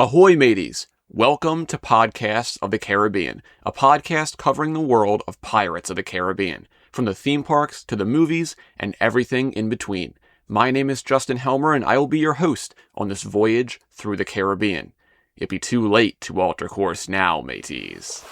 Ahoy, mateys! Welcome to Podcasts of the Caribbean, a podcast covering the world of Pirates of the Caribbean, from the theme parks to the movies and everything in between. My name is Justin Helmer, and I will be your host on this voyage through the Caribbean. It'd be too late to alter course now, mateys.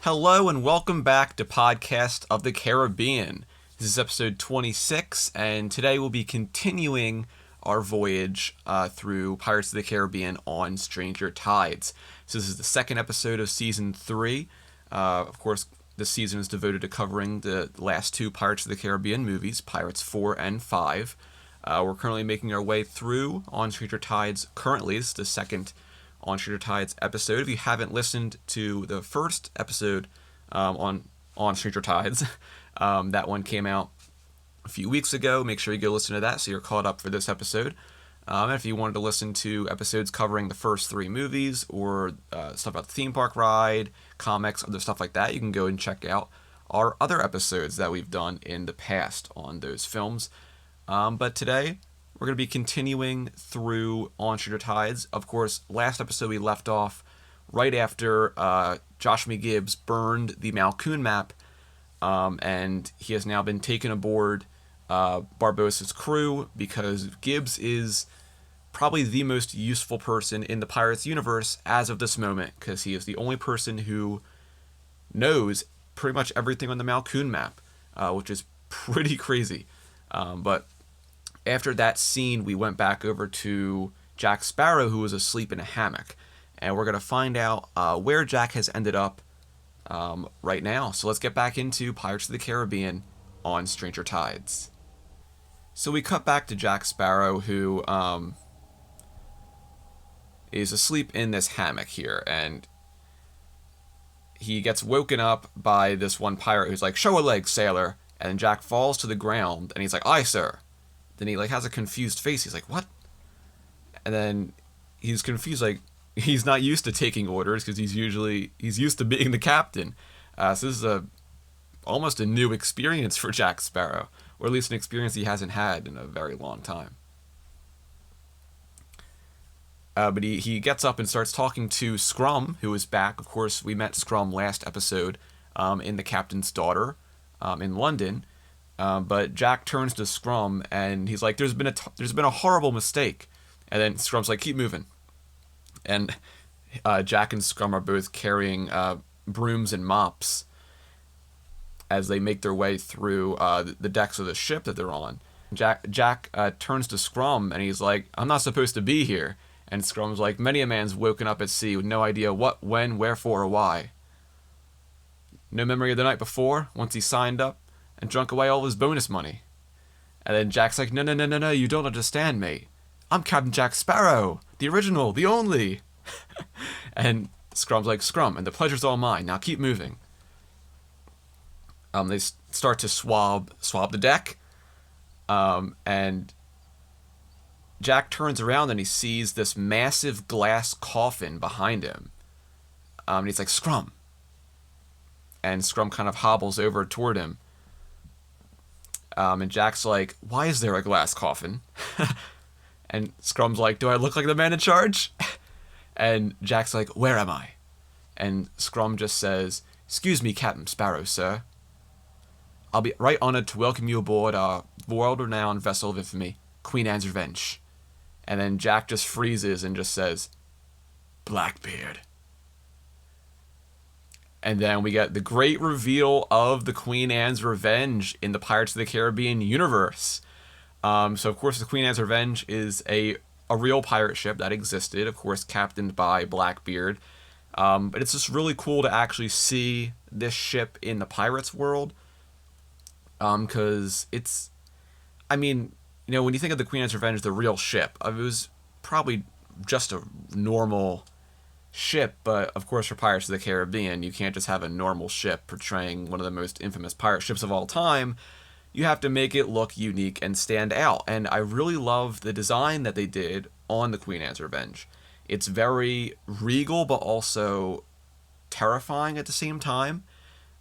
Hello, and welcome back to Podcast of the Caribbean. This is episode 26, and today we'll be continuing our voyage through Pirates of the Caribbean on Stranger Tides. So this is the second episode of Season 3. Of course, this season is devoted to covering the last two Pirates of the Caribbean movies, Pirates 4 and 5. We're currently making our way through On Stranger Tides currently. This is the second On Stranger Tides episode. If you haven't listened to the first episode on Stranger Tides, that one came out a few weeks ago. Make sure you go listen to that so you're caught up for this episode. And if you wanted to listen to episodes covering the first three movies or stuff about the theme park ride, comics, other stuff like that, you can go and check out our other episodes that we've done in the past on those films. But today, we're going to be continuing through On Stranger Tides. Of course, last episode we left off right after Joshamee Gibbs burned the Malkoon map, and he has now been taken aboard Barbossa's crew because Gibbs is probably the most useful person in the Pirates universe as of this moment, because he is the only person who knows pretty much everything on the Malkoon map, which is pretty crazy. But after that scene, we went back over to Jack Sparrow, who was asleep in a hammock, and we're going to find out where Jack has ended up right now. So let's get back into Pirates of the Caribbean on Stranger Tides. So we cut back to Jack Sparrow, who is asleep in this hammock here, and he gets woken up by this one pirate who's like, "Show a leg, sailor," and Jack falls to the ground, and he's like, "Aye, sir." Then he has a confused face. He's like, "What?" And then he's confused, he's not used to taking orders because he's used to being the captain. So this is almost a new experience for Jack Sparrow, or at least an experience he hasn't had in a very long time. But he gets up and starts talking to Scrum, who is back. Of course, we met Scrum last episode in The Captain's Daughter in London. But Jack turns to Scrum and he's like, there's been a horrible mistake. And then Scrum's like, "Keep moving." And Jack and Scrum are both carrying brooms and mops as they make their way through the decks of the ship that they're on. Jack turns to Scrum and he's like, "I'm not supposed to be here." And Scrum's like, "Many a man's woken up at sea with no idea what, when, wherefore, or why. No memory of the night before, once he signed up and drunk away all his bonus money." And then Jack's like, No, you don't understand me. I'm Captain Jack Sparrow, the original, the only." And Scrum's like, "Scrum, and the pleasure's all mine. Now keep moving." They start to swab the deck, and Jack turns around and he sees this massive glass coffin behind him. And he's like, "Scrum." And Scrum kind of hobbles over toward him. And Jack's like, "Why is there a glass coffin?" And Scrum's like, "Do I look like the man in charge?" And Jack's like, "Where am I?" And Scrum just says, "Excuse me, Captain Sparrow, sir. I'll be right honored to welcome you aboard our world-renowned vessel of infamy, Queen Anne's Revenge." And then Jack just freezes and just says, "Blackbeard." And then we get the great reveal of the Queen Anne's Revenge in the Pirates of the Caribbean universe. So, of course, the Queen Anne's Revenge is a real pirate ship that existed, of course, captained by Blackbeard. But it's just really cool to actually see this ship in the Pirates world. Because it's, when you think of the Queen Anne's Revenge, the real ship, it was probably just a normal ship, but of course for Pirates of the Caribbean, you can't just have a normal ship portraying one of the most infamous pirate ships of all time. You have to make it look unique and stand out, and I really love the design that they did on the Queen Anne's Revenge. It's very regal, but also terrifying at the same time.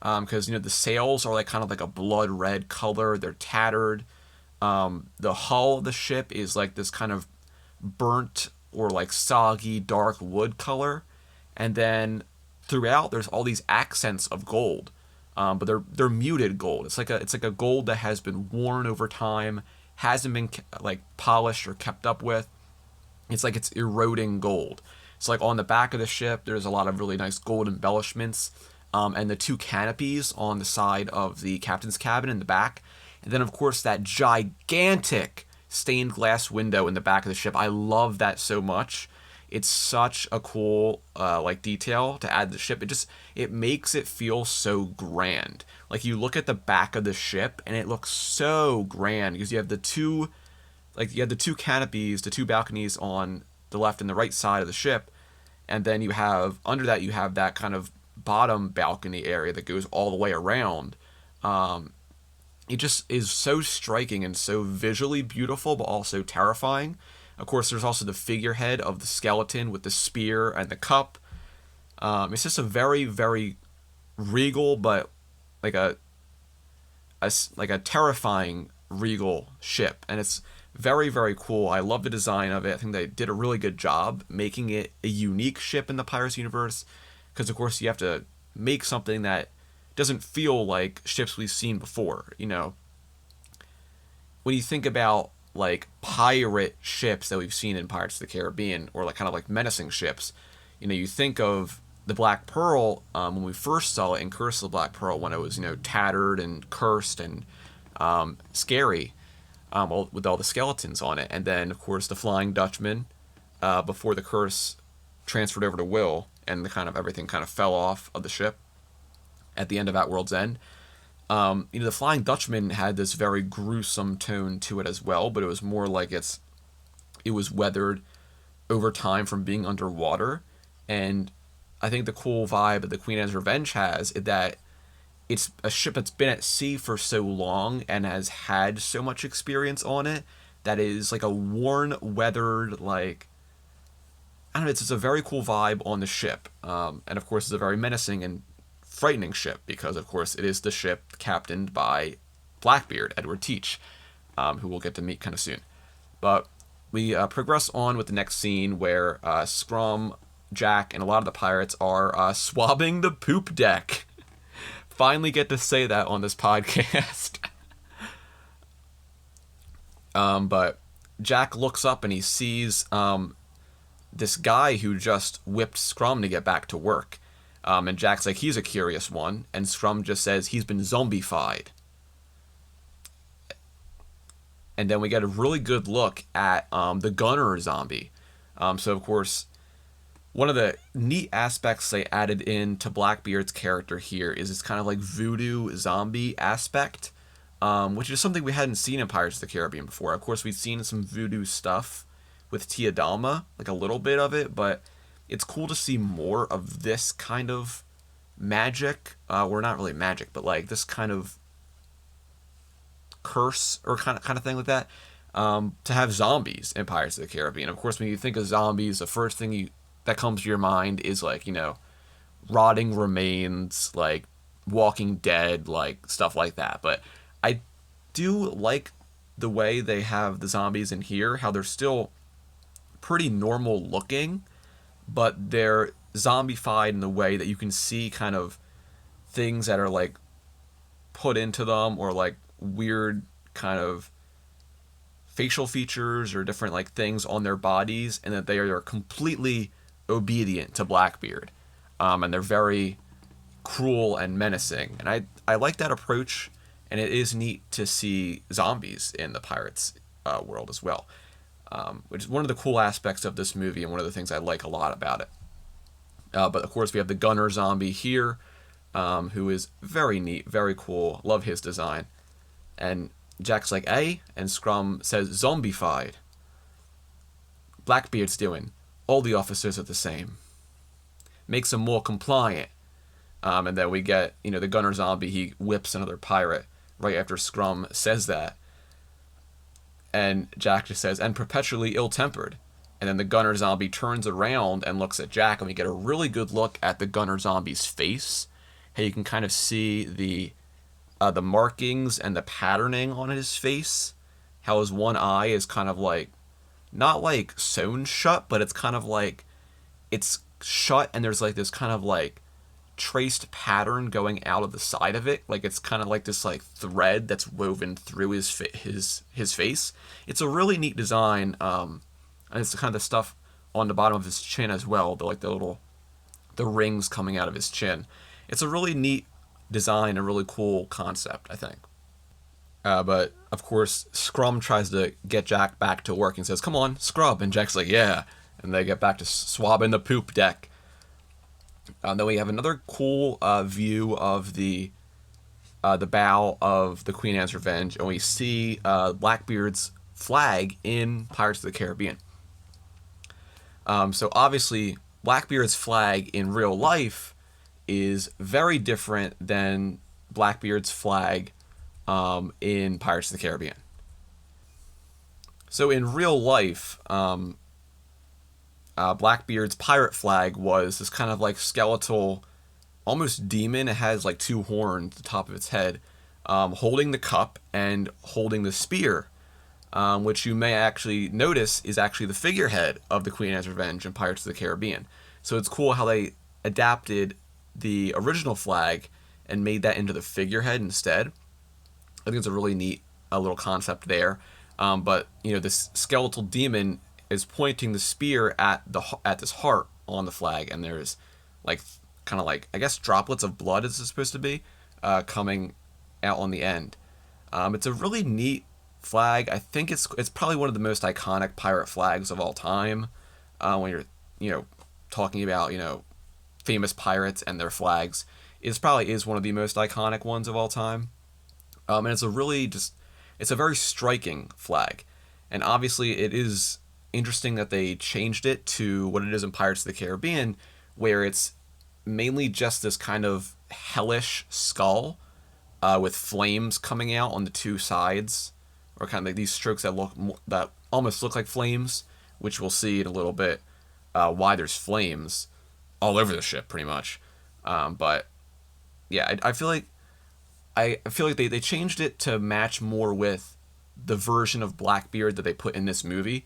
Because the sails are kind of like a blood red color. They're tattered. The hull of the ship is like this kind of burnt or like soggy dark wood color, and then throughout there's all these accents of gold, but they're muted gold. It's like a gold that has been worn over time, hasn't been like polished or kept up with. It's like it's eroding gold. So like on the back of the ship, there's a lot of really nice gold embellishments, and the two canopies on the side of the captain's cabin in the back, and then of course that gigantic stained glass window in the back of the ship. I love that so much. It's such a cool like detail to add to the ship. It makes it feel so grand. Like you look at the back of the ship and it looks so grand because you have the two canopies, the two balconies on the left and the right side of the ship, and then you have under that you have that kind of bottom balcony area that goes all the way around. It just is so striking and so visually beautiful, but also terrifying. Of course, there's also the figurehead of the skeleton with the spear and the cup. It's just a very, very regal, but like a terrifying regal ship, and it's very, very cool. I love the design of it. I think they did a really good job making it a unique ship in the Pirates universe, because of course you have to make something that doesn't feel like ships we've seen before. When you think about like pirate ships that we've seen in Pirates of the Caribbean, or like kind of like menacing ships, you think of the Black Pearl when we first saw it in Curse of the Black Pearl, when it was tattered and cursed and scary, with all the skeletons on it, and then of course the Flying Dutchman before the curse transferred over to Will and the kind of everything kind of fell off of the ship at the end of At World's End. The Flying Dutchman had this very gruesome tone to it as well, but it was more like it was weathered over time from being underwater. And I think the cool vibe that the Queen Anne's Revenge has is that it's a ship that's been at sea for so long and has had so much experience on it that is like a worn, weathered, like, I don't know, it's just a very cool vibe on the ship. And of course it's a very menacing and frightening ship, because of course it is the ship captained by Blackbeard, Edward Teach, who we'll get to meet kind of soon. But we progress on with the next scene where Scrum, Jack, and a lot of the pirates are swabbing the poop deck. Finally get to say that on this podcast. But Jack looks up and he sees this guy who just whipped Scrum to get back to work. And Jack's like, he's a curious one. And Scrum just says he's been zombified. And then we get a really good look at the gunner zombie. So, of course, one of the neat aspects they added into Blackbeard's character here is this kind of like voodoo zombie aspect, which is something we hadn't seen in Pirates of the Caribbean before. Of course, we've seen some voodoo stuff with Tia Dalma, like a little bit of it, but it's cool to see more of this kind of magic, or not really magic, but like this kind of curse or kind of thing like that, to have zombies in Pirates of the Caribbean. Of course, when you think of zombies, the first thing that comes to your mind is like, rotting remains, like Walking Dead, like stuff like that. But I do like the way they have the zombies in here, how they're still pretty normal looking, but they're zombified in the way that you can see kind of things that are like put into them, or like weird kind of facial features or different like things on their bodies, and that they are completely obedient to Blackbeard, and they're very cruel and menacing, and I like that approach, and it is neat to see zombies in the Pirates world as well, which is one of the cool aspects of this movie and one of the things I like a lot about it. But of course we have the gunner zombie here, who is very neat, very cool, love his design, and Jack's like, "Hey," and Scrum says, "Zombified." Blackbeard's doing, "All the officers are the same. Makes them more compliant." And then we get, the gunner zombie, he whips another pirate right after Scrum says that. And Jack just says, "And perpetually ill-tempered." And then the gunner zombie turns around and looks at Jack, and we get a really good look at the gunner zombie's face. How you can kind of see the markings and the patterning on his face. How his one eye is kind of like not like sewn shut, but it's kind of like it's shut, and there's like this kind of like traced pattern going out of the side of it. Like it's kind of like this like thread that's woven through his face. It's a really neat design. And it's kind of the stuff on the bottom of his chin as well. The rings coming out of his chin. It's a really neat design, a really cool concept, I think. But of course, Scrum tries to get Jack back to work and says, "Come on, scrub." And Jack's like, "Yeah." And they get back to swabbing the poop deck. Then we have another cool view of the bow of the Queen Anne's Revenge, and we see Blackbeard's flag in Pirates of the Caribbean. So obviously, Blackbeard's flag in real life is very different than Blackbeard's flag in Pirates of the Caribbean. So in real life, Blackbeard's pirate flag was this kind of like skeletal, almost demon. It has like two horns at the top of its head, holding the cup and holding the spear, which you may actually notice is actually the figurehead of the Queen Anne's Revenge in Pirates of the Caribbean. So it's cool how they adapted the original flag and made that into the figurehead instead. I think it's a really neat little concept there. But this skeletal demon is pointing the spear at this heart on the flag, and there's like kind of like, I guess, droplets of blood is supposed to be coming out on the end. It's a really neat flag. I think it's probably one of the most iconic pirate flags of all time. When you're talking about famous pirates and their flags, it probably is one of the most iconic ones of all time. And it's a very striking flag, and obviously it is interesting that they changed it to what it is in Pirates of the Caribbean, where it's mainly just this kind of hellish skull with flames coming out on the two sides, or kind of like these strokes that almost look like flames, which we'll see in a little bit why there's flames all over the ship, pretty much. But yeah, I feel like they changed it to match more with the version of Blackbeard that they put in this movie.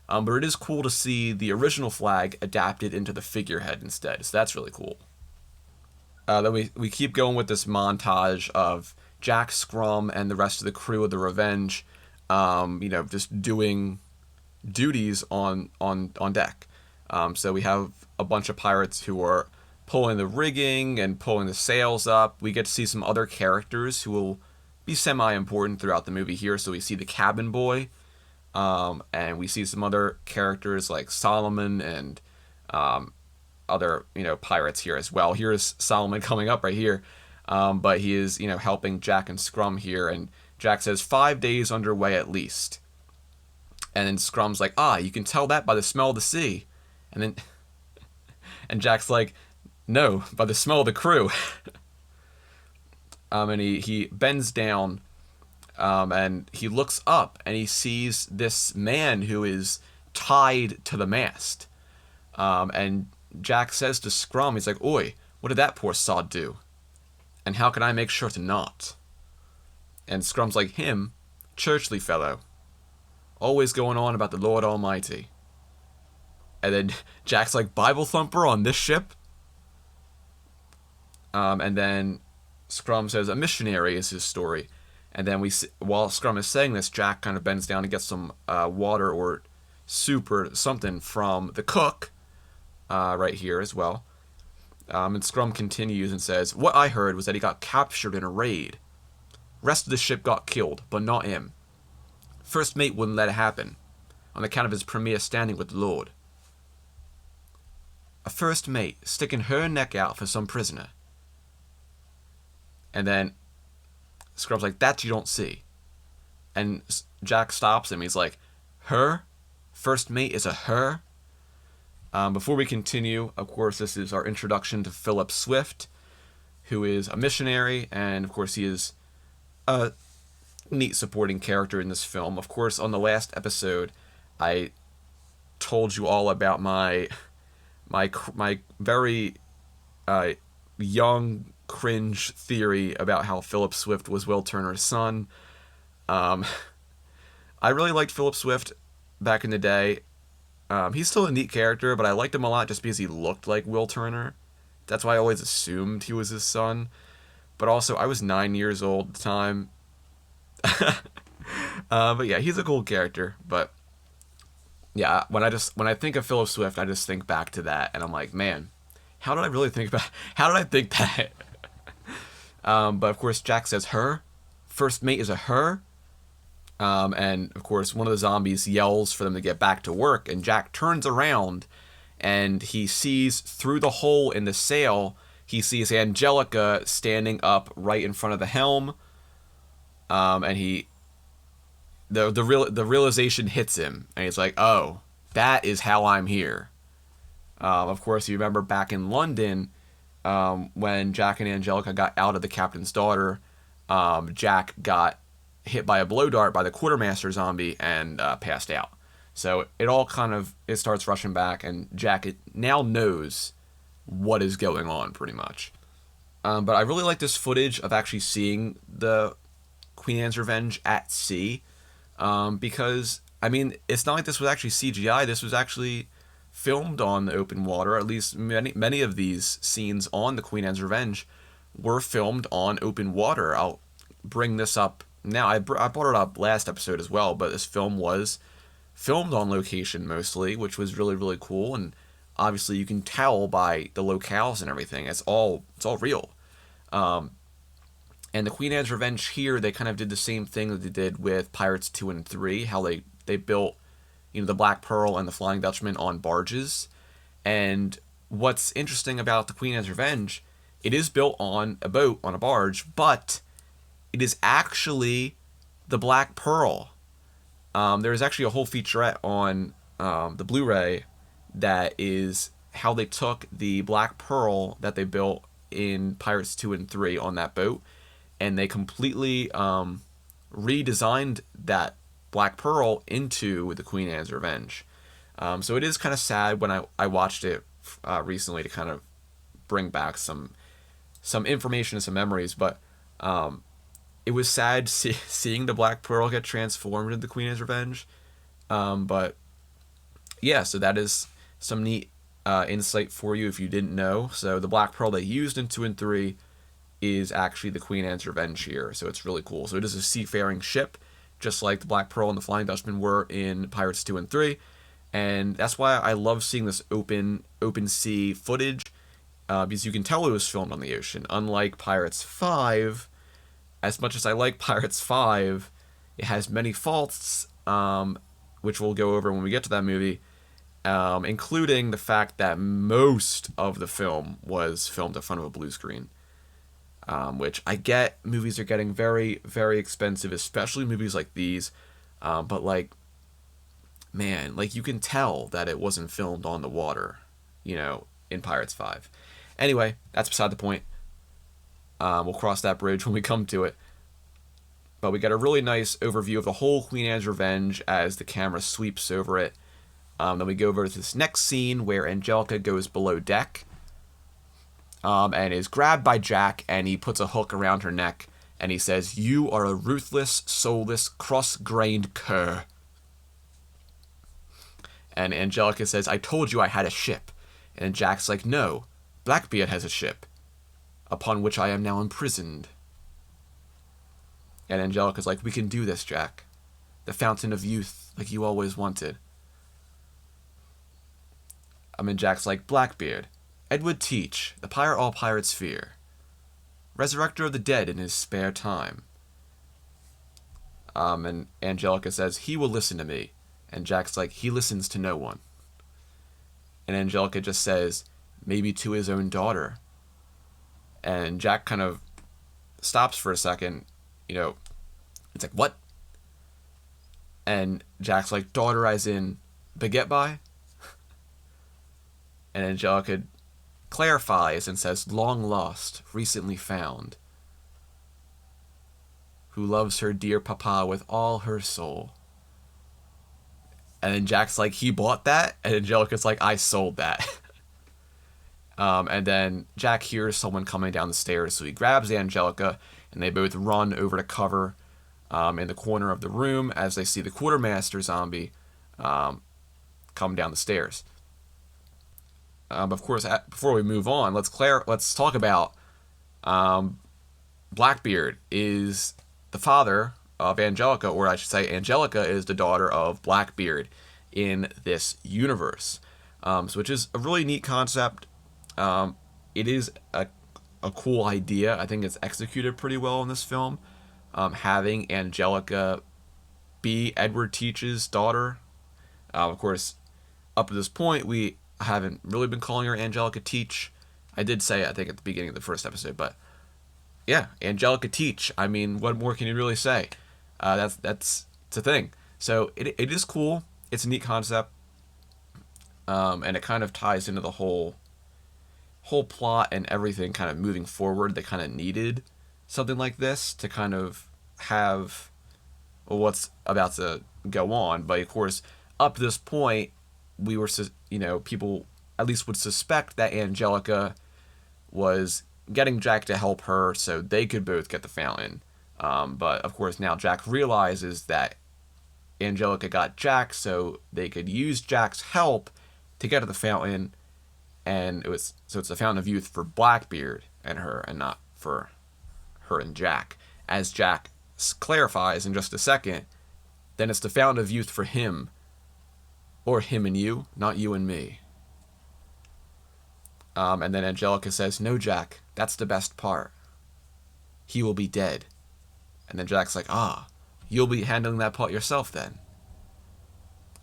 But it is cool to see the original flag adapted into the figurehead instead. So that's really cool. Then we keep going with this montage of Jack, Scrum, and the rest of the crew of the Revenge, just doing duties on deck. So we have a bunch of pirates who are pulling the rigging and pulling the sails up. We get to see some other characters who will be semi-important throughout the movie here. So we see the cabin boy, and we see some other characters like Solomon and other pirates here as well. Here's Solomon coming up right here, but he is helping Jack and Scrum here, and Jack says 5 days underway at least, and then Scrum's like, you can tell that by the smell of the sea, and Jack's like, no, by the smell of the crew. And he bends down, and he looks up, and he sees this man who is tied to the mast. And Jack says to Scrum, he's like, "Oi, what did that poor sod do? And how can I make sure to not?" And Scrum's like, "Him, churchly fellow, always going on about the Lord Almighty." And then Jack's like, "Bible thumper on this ship?" And then Scrum says a missionary is his story. And then while Scrum is saying this, Jack kind of bends down and gets some water or soup or something from the cook right here as well. And Scrum continues and says, "What I heard was that he got captured in a raid. Rest of the ship got killed, but not him. First mate wouldn't let it happen, on account of his premier standing with the Lord. A first mate sticking her neck out for some prisoner." And then Scrub's like, "That you don't see." And Jack stops him. He's like, "Her? First mate is a her?" Before we continue, of course, this is our introduction to Philip Swift, who is a missionary, and of course he is a neat supporting character in this film. Of course, on the last episode, I told you all about my very young cringe theory about how Philip Swift was Will Turner's son. I really liked Philip Swift back in the day. He's still a neat character, but I liked him a lot just because he looked like Will Turner. That's why I always assumed he was his son. But also, I was 9 years old at the time. But yeah, he's a cool character. But yeah, when I think of Philip Swift, I just think back to that, and I'm like, man, how did I really think about? How did I think that? But of course, Jack says her. First mate is a her. And of course, one of the zombies yells for them to get back to work, and Jack turns around, and he sees through the hole in the sail. He sees Angelica standing up right in front of the helm. And the realization hits him, and he's like, "Oh, that is how I'm here." Of course, you remember back in London, when Jack and Angelica got out of the captain's daughter, Jack got hit by a blow dart by the quartermaster zombie and passed out. So it starts rushing back, and Jack now knows what is going on pretty much. But I really like this footage of actually seeing the Queen Anne's Revenge at sea, because I mean, it's not like this was actually CGI. This was actually filmed on the open water. At least many of these scenes on the Queen Anne's Revenge were filmed on open water. I'll bring this up now. I brought it up last episode as well, but this film was filmed on location mostly, which was really, really cool. And obviously you can tell by the locales and everything. It's all real. And the Queen Anne's Revenge here, they kind of did the same thing that they did with Pirates 2 and 3, how they built, the Black Pearl and the Flying Dutchman on barges. And what's interesting about the Queen Anne's Revenge, it is built on a boat, on a barge, but it is actually the Black Pearl. There is actually a whole featurette on the Blu-ray that is how they took the Black Pearl that they built in Pirates 2 and 3 on that boat, and they completely redesigned that Black Pearl into the Queen Anne's Revenge. So it is kind of sad when I watched it recently to kind of bring back some information and some memories, but it was sad seeing the Black Pearl get transformed into the Queen Anne's Revenge. But yeah, so that is some neat insight for you if you didn't know. So the Black Pearl they used in 2 and 3 is actually the Queen Anne's Revenge here, so it's really cool. So it is a seafaring ship, just like the Black Pearl and the Flying Dutchman were in Pirates 2 and 3, and that's why I love seeing this open sea footage, because you can tell it was filmed on the ocean. Unlike Pirates 5, as much as I like Pirates 5, it has many faults, which we'll go over when we get to that movie, including the fact that most of the film was filmed in front of a blue screen. Which I get, movies are getting very, very expensive, especially movies like these. But man, you can tell that it wasn't filmed on the water, in Pirates 5. Anyway, that's beside the point. We'll cross that bridge when we come to it. But we get a really nice overview of the whole Queen Anne's Revenge as the camera sweeps over it. Then we go over to this next scene where Angelica goes below deck. And is grabbed by Jack, and he puts a hook around her neck, and he says, "You are a ruthless, soulless, cross-grained cur." And Angelica says, "I told you I had a ship." And Jack's like, "No, Blackbeard has a ship, upon which I am now imprisoned." And Angelica's like, "We can do this, Jack. The fountain of youth, like you always wanted." And Jack's like, "Blackbeard, Edward Teach, the pirate all pirates fear, resurrector of the dead in his spare time." And Angelica says, "He will listen to me." And Jack's like, "He listens to no one." And Angelica just says, "Maybe to his own daughter." And Jack kind of stops for a second, it's like, "What?" And Jack's like, "Daughter as in beget by?" And Angelica clarifies and says, "Long lost, recently found, who loves her dear papa with all her soul." And then Jack's like, "He bought that?" And Angelica's like, "I sold that." And then Jack hears someone coming down the stairs, so he grabs Angelica, and they both run over to cover in the corner of the room as they see the quartermaster zombie come down the stairs. Of course, before we move on, let's talk about Blackbeard is the father of Angelica, or I should say, Angelica is the daughter of Blackbeard in this universe, which is a really neat concept. It is a cool idea. I think it's executed pretty well in this film. Having Angelica be Edward Teach's daughter. Of course, up to this point, we haven't really been calling her Angelica Teach. I did say, I think, at the beginning of the first episode, but yeah, Angelica Teach. I mean, what more can you really say? It's a thing. So it is cool. It's a neat concept, and it kind of ties into the whole plot and everything kind of moving forward. They kind of needed something like this to kind of have what's about to go on. But of course, up to this point, we were, people at least would suspect that Angelica was getting Jack to help her so they could both get the fountain. But of course, now Jack realizes that Angelica got Jack so they could use Jack's help to get to the fountain, and it's a fountain of youth for Blackbeard and her, and not for her and Jack. As Jack clarifies in just a second, then it's the fountain of youth for him, or him and you, not you and me. And then Angelica says, "No, Jack, that's the best part. He will be dead." And then Jack's like, you'll be handling that part yourself then.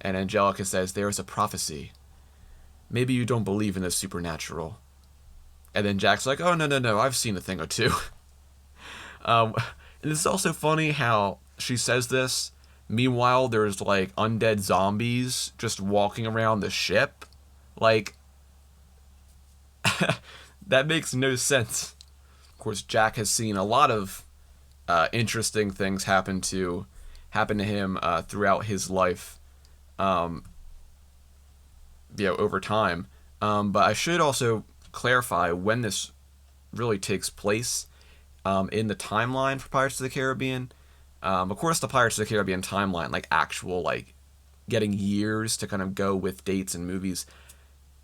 And Angelica says, "There's a prophecy. Maybe you don't believe in the supernatural." And then Jack's like, "Oh, no, I've seen a thing or two." And it's also funny how she says this. Meanwhile, there's like undead zombies just walking around the ship. Like, that makes no sense. Of course, Jack has seen a lot of interesting things happen to him throughout his life, over time. But I should also clarify when this really takes place in the timeline for Pirates of the Caribbean. Of course, the Pirates of the Caribbean timeline, like actual, like getting years to kind of go with dates and movies,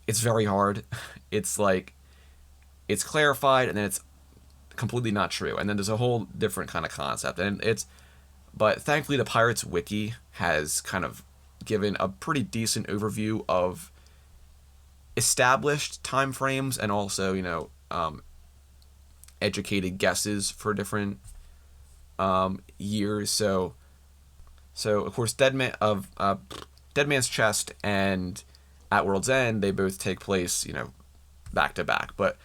it's very hard. It's like, it's clarified and then it's completely not true. And then there's a whole different kind of concept. But thankfully the Pirates Wiki has kind of given a pretty decent overview of established time frames and also, educated guesses for different years. So of course, Dead Man's Chest and At World's End, they both take place, back to back. But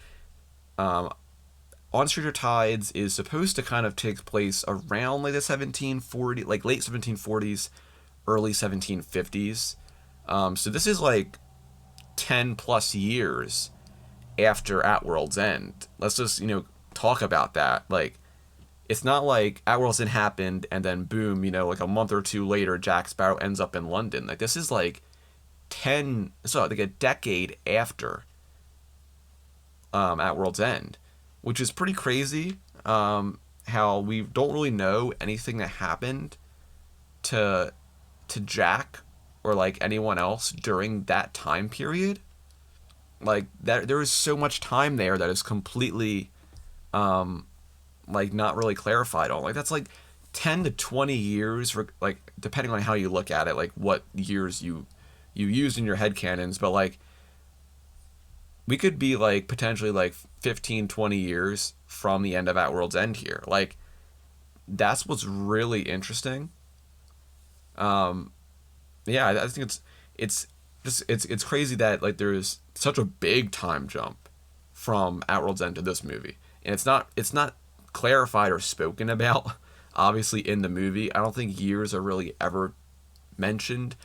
On Stranger Tides is supposed to kind of take place around like the late 1740s, early 1750s. So this is like 10 plus years after At World's End. Let's just, talk about that. Like, it's not like At World's End happened and then boom, like a month or two later, Jack Sparrow ends up in London. Like, this is like like a decade after At World's End, which is pretty crazy. How we don't really know anything that happened to Jack or like anyone else during that time period. Like, that there is so much time there that is completely like not really clarified on. Like, that's like 10 to 20 years for, like, depending on how you look at it, like what years you used in your headcanons, but like we could be like potentially like 15, 20 years from the end of At World's End here. Like, that's what's really interesting. I think it's crazy that like there's such a big time jump from At World's End to this movie, and it's not clarified or spoken about obviously in the movie. I don't think years are really ever mentioned,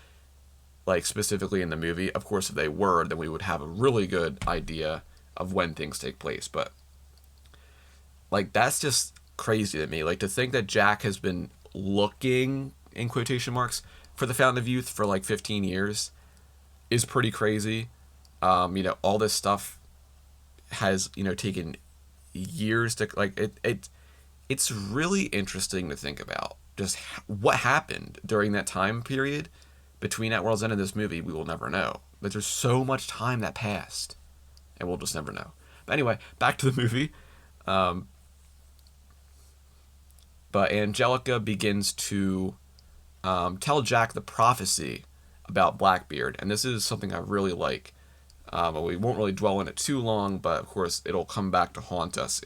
like specifically in the movie. Of course, if they were, then we would have a really good idea of when things take place. But like, that's just crazy to me. Like, to think that Jack has been looking, in quotation marks, for the Fountain of Youth for like 15 years is pretty crazy. All this stuff has, taken years to, like, it's really interesting to think about just what happened during that time period between At World's End and this movie, we will never know. But there's so much time that passed, and we'll just never know. But anyway, back to the movie. But Angelica begins to tell Jack the prophecy about Blackbeard, and this is something I really like. We won't really dwell on it too long, but of course it'll come back to haunt us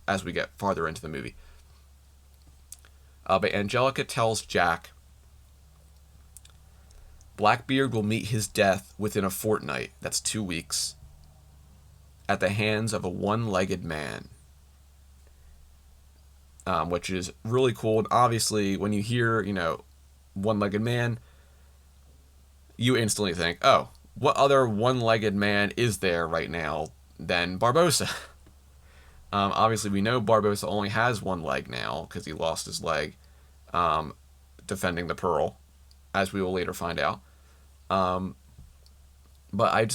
as we get farther into the movie. But Angelica tells Jack Blackbeard will meet his death within a fortnight, that's 2 weeks, at the hands of a one-legged man. Which is really cool. And obviously, when you hear, one-legged man, you instantly think, oh, what other one-legged man is there right now than Barbossa? Obviously, we know Barbossa only has one leg now because he lost his leg defending the Pearl, as we will later find out. But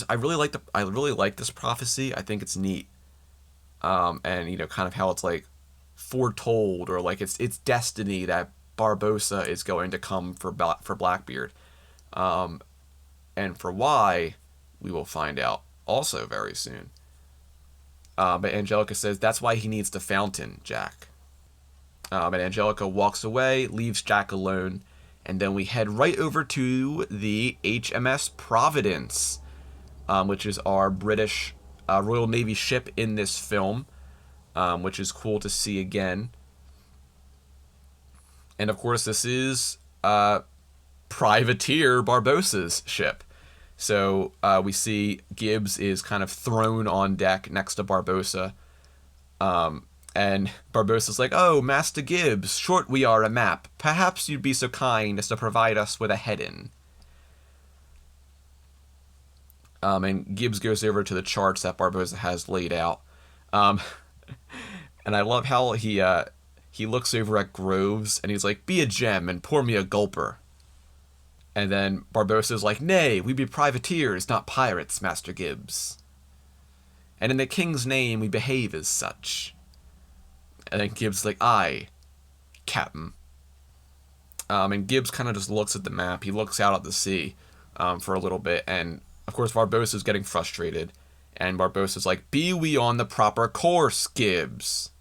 I really like this prophecy. I think it's neat, and kind of how it's like foretold, or like it's destiny that Barbossa is going to come for Blackbeard, and for why we will find out also very soon. But Angelica says that's why he needs the fountain, Jack. And Angelica walks away, leaves Jack alone, and then we head right over to the HMS Providence, which is our British Royal Navy ship in this film, which is cool to see again. And of course, this is Privateer Barbossa's ship. So we see Gibbs is kind of thrown on deck next to Barbossa. And Barbossa's like, oh, Master Gibbs, short we are a map. Perhaps you'd be so kind as to provide us with a heading. And Gibbs goes over to the charts that Barbossa has laid out. And I love how he looks over at Groves and he's like, be a gem and pour me a gulper. And then Barbossa's like, nay, we be privateers, not pirates, Master Gibbs. And in the king's name we behave as such. And then Gibbs is like, aye, Captain. And Gibbs kind of just looks at the map. He looks out at the sea for a little bit. And, of course, Barbossa's getting frustrated. And Barbossa's like, be we on the proper course, Gibbs?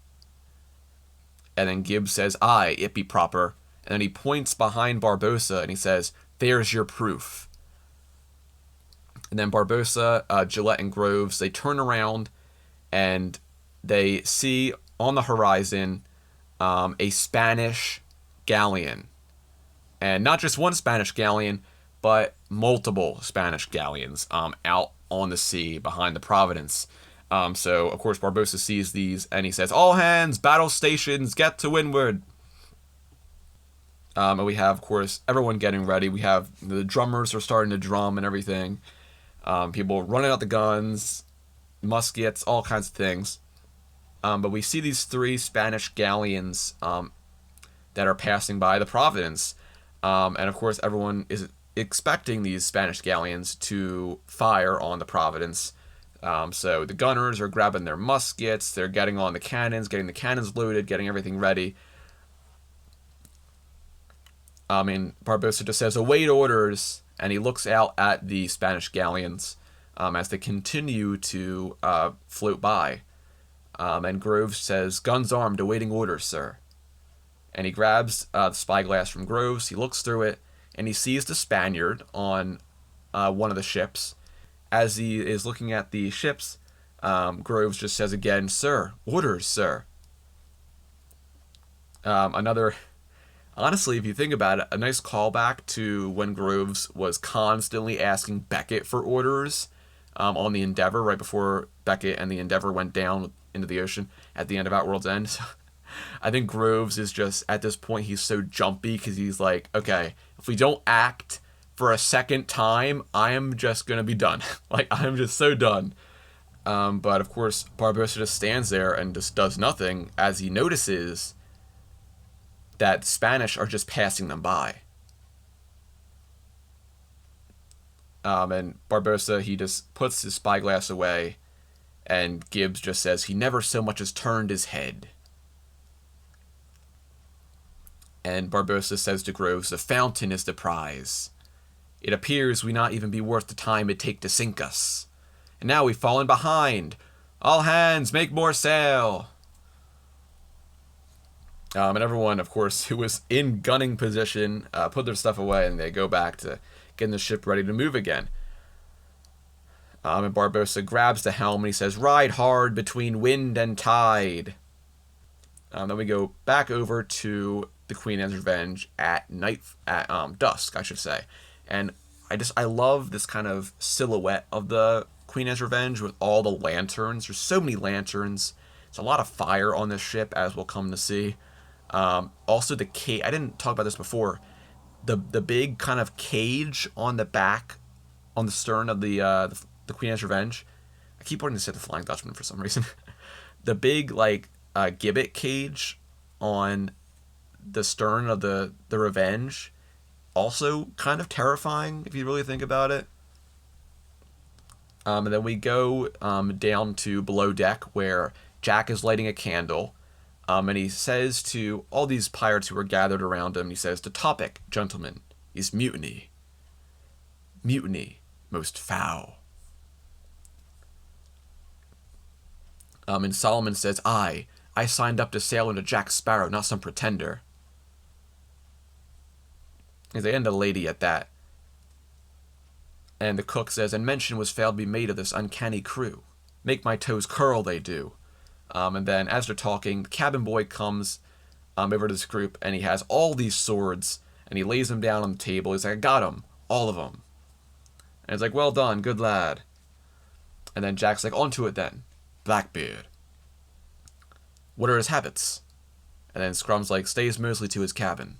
And then Gibbs says, aye, it be proper. And then he points behind Barbossa and he says, there's your proof. And then Barbossa, Gillette, and Groves, they turn around and they see on the horizon a Spanish galleon. And not just one Spanish galleon, but multiple Spanish galleons out on the sea behind the Providence. So, of course, Barbossa sees these and he says, all hands, battle stations, get to windward. And we have, of course, everyone getting ready. We have the drummers are starting to drum and everything. People running out the guns, muskets, all kinds of things. But we see these 3 Spanish galleons that are passing by the Providence. And, of course, everyone is expecting these Spanish galleons to fire on the Providence. So the gunners are grabbing their muskets. They're getting on the cannons, getting the cannons loaded, getting everything ready. And Barbossa just says, await orders, and he looks out at the Spanish galleons as they continue to float by. And Groves says, guns armed, awaiting orders, sir. And he grabs the spyglass from Groves, he looks through it, and he sees the Spaniard on one of the ships. As he is looking at the ships, Groves just says again, sir, orders, sir. Honestly, if you think about it, a nice callback to when Groves was constantly asking Beckett for orders on the Endeavor right before Beckett and the Endeavor went down into the ocean at the end of At World's End. So, I think Groves is just, at this point, he's so jumpy because he's like, okay, if we don't act for a second time, I am just going to be done. Like, I'm just so done. But, of course, Barbossa just stands there and just does nothing as he notices that the Spanish are just passing them by. And Barbossa, he just puts his spyglass away, and Gibbs just says he never so much as turned his head. And Barbossa says to Groves, the fountain is the prize. It appears we not even be worth the time it take to sink us. And now we've fallen behind. All hands, make more sail. And everyone, of course, who was in gunning position, put their stuff away, and they go back to getting the ship ready to move again. And Barbossa grabs the helm and he says, "Ride hard between wind and tide." Then we go back over to the Queen Anne's Revenge at night, at dusk, I should say. And I love this kind of silhouette of the Queen Anne's Revenge with all the lanterns. There's so many lanterns. There's a lot of fire on this ship, as we'll come to see. Also the cage. I didn't talk about this before. The big kind of cage on the back, on the stern of the Queen Anne's Revenge. I keep wanting to say the Flying Dutchman for some reason. The big gibbet cage on the stern of the Revenge, also kind of terrifying if you really think about it. And then we go down to below deck where Jack is lighting a candle. And he says to all these pirates who are gathered around him, he says, "The topic, gentlemen, is mutiny. Mutiny, most foul." And Solomon says, I signed up to sail under Jack Sparrow, not some pretender." They end a lady at that. And the cook says, "And mention was failed to be made of this uncanny crew. Make my toes curl, they do." And then as they're talking, the cabin boy comes over to this group, and he has all these swords, and he lays them down on the table. He's like, "I got them, all of them." And he's like, "Well done, good lad." And then Jack's like, "On to it then, Blackbeard. What are his habits?" And then Scrum's like, "Stays mostly to his cabin."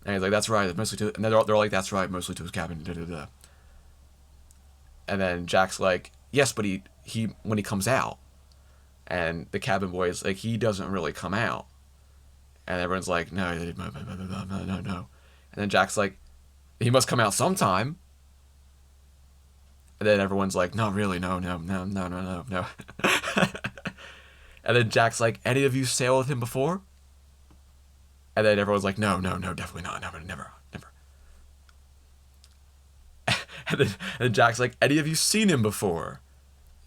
And he's like, "That's right, mostly to," and they're all like, "That's right, mostly to his cabin." Da, da, da. And then Jack's like, "Yes, but he when he comes out." And the cabin boy is like, "He doesn't really come out." And everyone's like, no. And then Jack's like, "He must come out sometime." And then everyone's like, "No, really, no. And then Jack's like, "Any of you sail with him before?" And then everyone's like, no, definitely not, never. And then Jack's like, "Any of you seen him before?"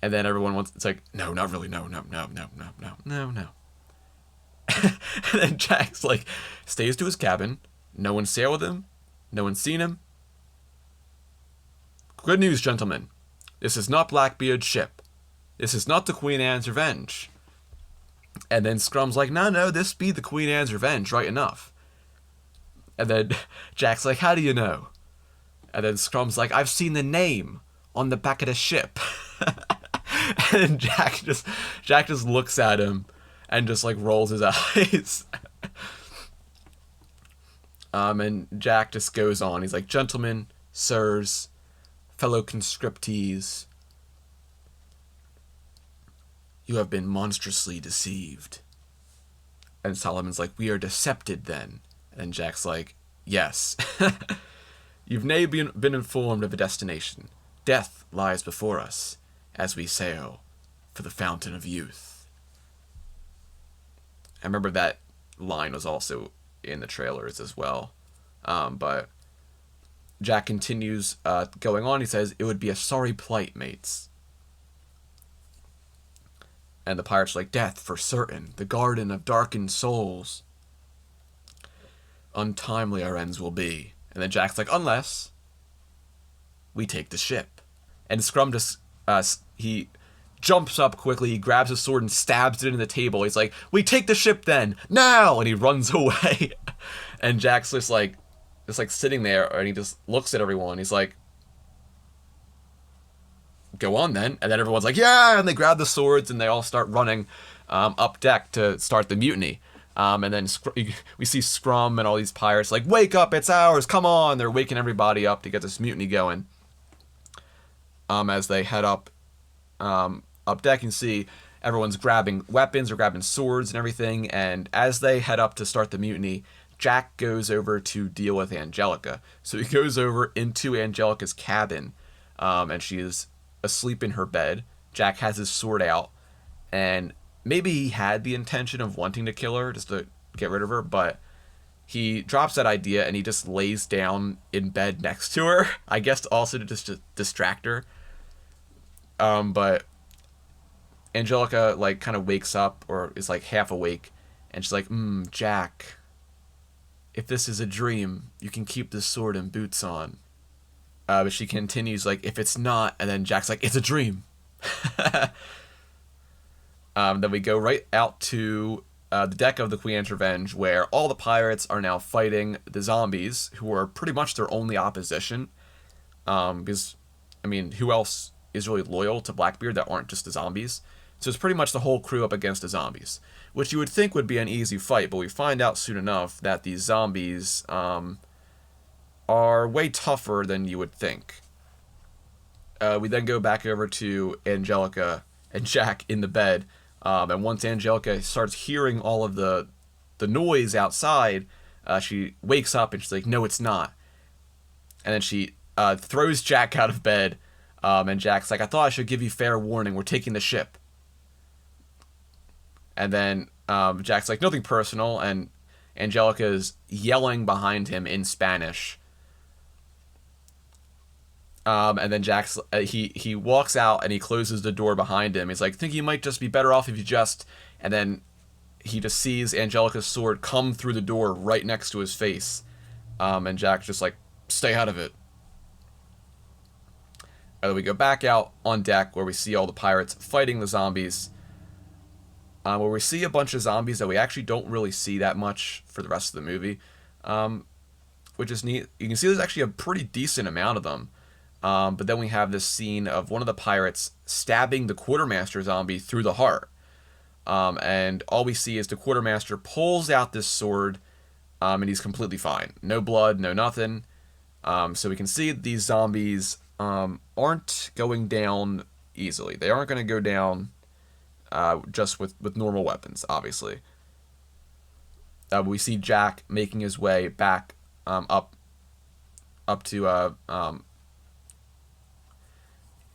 And then it's like, "No, not really, no. And then Jack's like, stays to his cabin, no one sailed with him, no one's seen him. Good news, gentlemen. This is not Blackbeard's ship. This is not the Queen Anne's Revenge." And then Scrum's like, no, this be the Queen Anne's Revenge, right enough. And then Jack's like, "How do you know?" And then Scrum's like, "I've seen the name on the back of the ship." And Jack just looks at him and just like rolls his eyes. And Jack just goes on. He's like, "Gentlemen, sirs, fellow conscriptees, you have been monstrously deceived." And Solomon's like, "We are decepted then." And Jack's like, "Yes." "You've nay been informed of a destination. Death lies before us as we sail for the Fountain of Youth." I remember that line was also in the trailers as well. But Jack continues going on. He says, "It would be a sorry plight, mates." And the pirates are like, "Death, for certain, the garden of darkened souls. Untimely our ends will be." And then Jack's like, "Unless we take the ship." And Scrum just, he jumps up quickly, he grabs his sword and stabs it into the table. He's like, "We take the ship then, now!" And he runs away. And Jack's just like sitting there, and he just looks at everyone. He's like, "Go on then." And then everyone's like, "Yeah!" And they grab the swords and they all start running up deck to start the mutiny. And then we see Scrum and all these pirates like, "Wake up, it's ours, come on!" They're waking everybody up to get this mutiny going. As they head up deck, you can see everyone's grabbing weapons or grabbing swords and everything. And as they head up to start the mutiny, Jack goes over to deal with Angelica. So he goes over into Angelica's cabin, and she is asleep in her bed. Jack has his sword out, and maybe he had the intention of wanting to kill her just to get rid of her, but he drops that idea and he just lays down in bed next to her. I guess also to just distract her. But Angelica like kind of wakes up or is like half awake, and she's like, Jack, if this is a dream, you can keep this sword and boots on. But she continues like, if it's not, and then Jack's like, it's a dream. Then we go right out to the deck of the Queen Anne's Revenge, where all the pirates are now fighting the zombies, who are pretty much their only opposition. Because, I mean, who else is really loyal to Blackbeard that aren't just the zombies? So it's pretty much the whole crew up against the zombies, which you would think would be an easy fight, but we find out soon enough that these zombies are way tougher than you would think. We then go back over to Angelica and Jack in the bed, and once Angelica starts hearing all of the noise outside, she wakes up and she's like, no, it's not. And then she throws Jack out of bed, and Jack's like, I thought I should give you fair warning, we're taking the ship. And then Jack's like, nothing personal, and Angelica's yelling behind him in Spanish. And then Jack's he walks out and he closes the door behind him. He's like, think you might just be better off if you just... And then he just sees Angelica's sword come through the door right next to his face. And Jack's just like, stay out of it. And then we go back out on deck where we see all the pirates fighting the zombies. Where we see a bunch of zombies that we actually don't really see that much for the rest of the movie. Which is neat. You can see there's actually a pretty decent amount of them. But then we have this scene of one of the pirates stabbing the quartermaster zombie through the heart. And all we see is the quartermaster pulls out this sword, and he's completely fine. No blood, no nothing. So we can see these zombies aren't going down easily. They aren't going to go down just with normal weapons, obviously. We see Jack making his way back up to...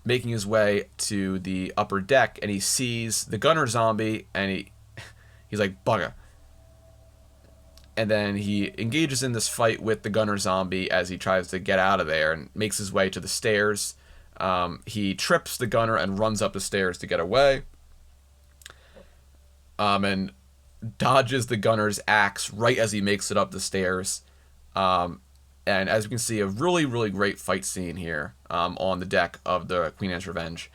making his way to the upper deck, and he sees the gunner zombie, and he's like, bugger. And then he engages in this fight with the gunner zombie as he tries to get out of there and makes his way to the stairs. He trips the gunner and runs up the stairs to get away. And dodges the gunner's axe right as he makes it up the stairs. And as you can see, a really, really great fight scene here on the deck of the Queen Anne's Revenge.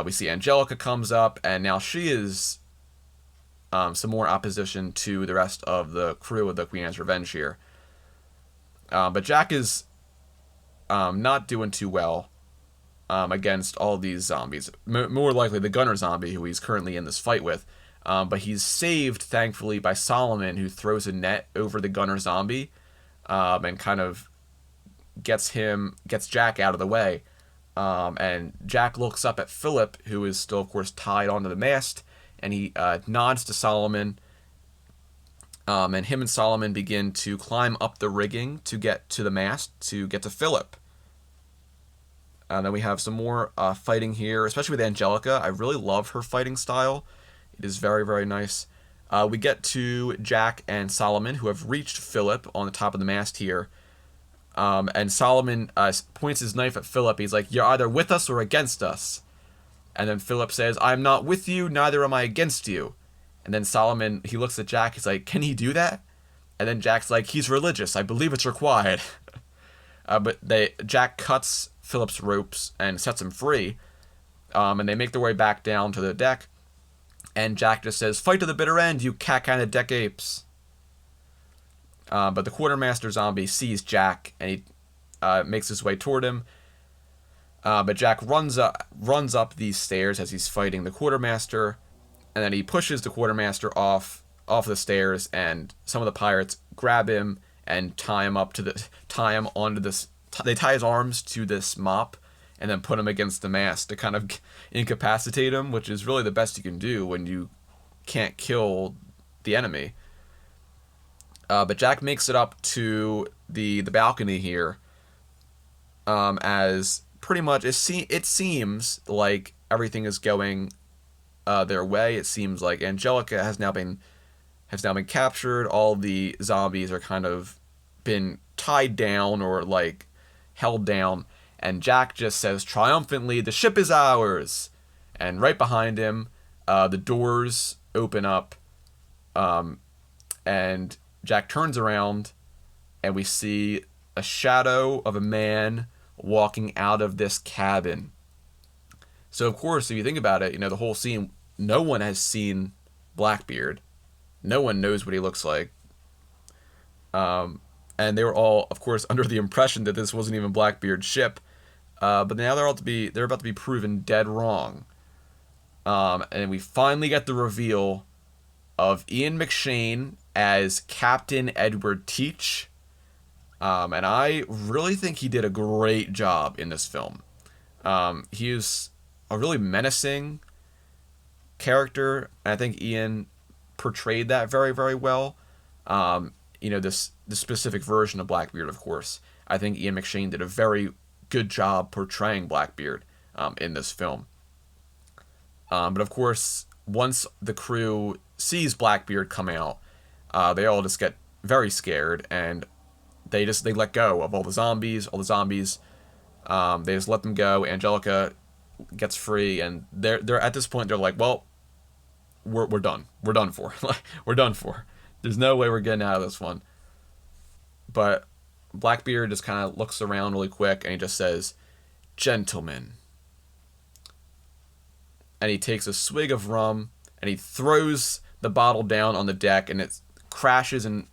We see Angelica comes up, and now she is some more opposition to the rest of the crew of the Queen Anne's Revenge here. But Jack is not doing too well against all these zombies. More likely the gunner zombie, who he's currently in this fight with. But he's saved, thankfully, by Solomon, who throws a net over the gunner zombie. And kind of gets Jack out of the way. And Jack looks up at Philip, who is still, of course, tied onto the mast, and he nods to Solomon. And him and Solomon begin to climb up the rigging to get to the mast, to get to Philip. And then we have some more fighting here, especially with Angelica. I really love her fighting style. It is very, very nice. We get to Jack and Solomon, who have reached Philip on the top of the mast here. And Solomon points his knife at Philip. He's like, you're either with us or against us. And then Philip says, I'm not with you, neither am I against you. And then Solomon, he looks at Jack, he's like, can he do that? And then Jack's like, he's religious, I believe it's required. But Jack cuts Philip's ropes and sets him free. And they make their way back down to the deck. And Jack just says, fight to the bitter end, you cat-kind deck apes. But the quartermaster zombie sees Jack, and he makes his way toward him. But Jack runs up these stairs as he's fighting the quartermaster, and then he pushes the quartermaster off the stairs, and some of the pirates grab him and tie him onto this. They tie his arms to this mop, and then put him against the mast to kind of incapacitate him, which is really the best you can do when you can't kill the enemy. But Jack makes it up to the balcony here, as pretty much it seems like everything is going their way. It seems like Angelica has now been has now been captured. All the zombies are kind of been tied down or like held down, and Jack just says triumphantly, "The ship is ours!" And right behind him, the doors open up, and Jack turns around, and we see a shadow of a man walking out of this cabin. So, of course, if you think about it, the whole scene, no one has seen Blackbeard. No one knows what he looks like. And they were all, of course, under the impression that this wasn't even Blackbeard's ship. But now they're about to be proven dead wrong. And we finally get the reveal of Ian McShane as Captain Edward Teach. And I really think he did a great job in this film. He is a really menacing character, and I think Ian portrayed that very, very well. This specific version of Blackbeard, of course. I think Ian McShane did a very good job portraying Blackbeard in this film. But of course, once the crew sees Blackbeard come out, they all just get very scared, and they let go of all the zombies. They just let them go. Angelica gets free, and they're at this point they're like, well, we're done. We're done for. We're done for. There's no way we're getting out of this one. But Blackbeard just kind of looks around really quick, and he just says, "Gentlemen." And he takes a swig of rum, and he throws the bottle down on the deck, and it crashes and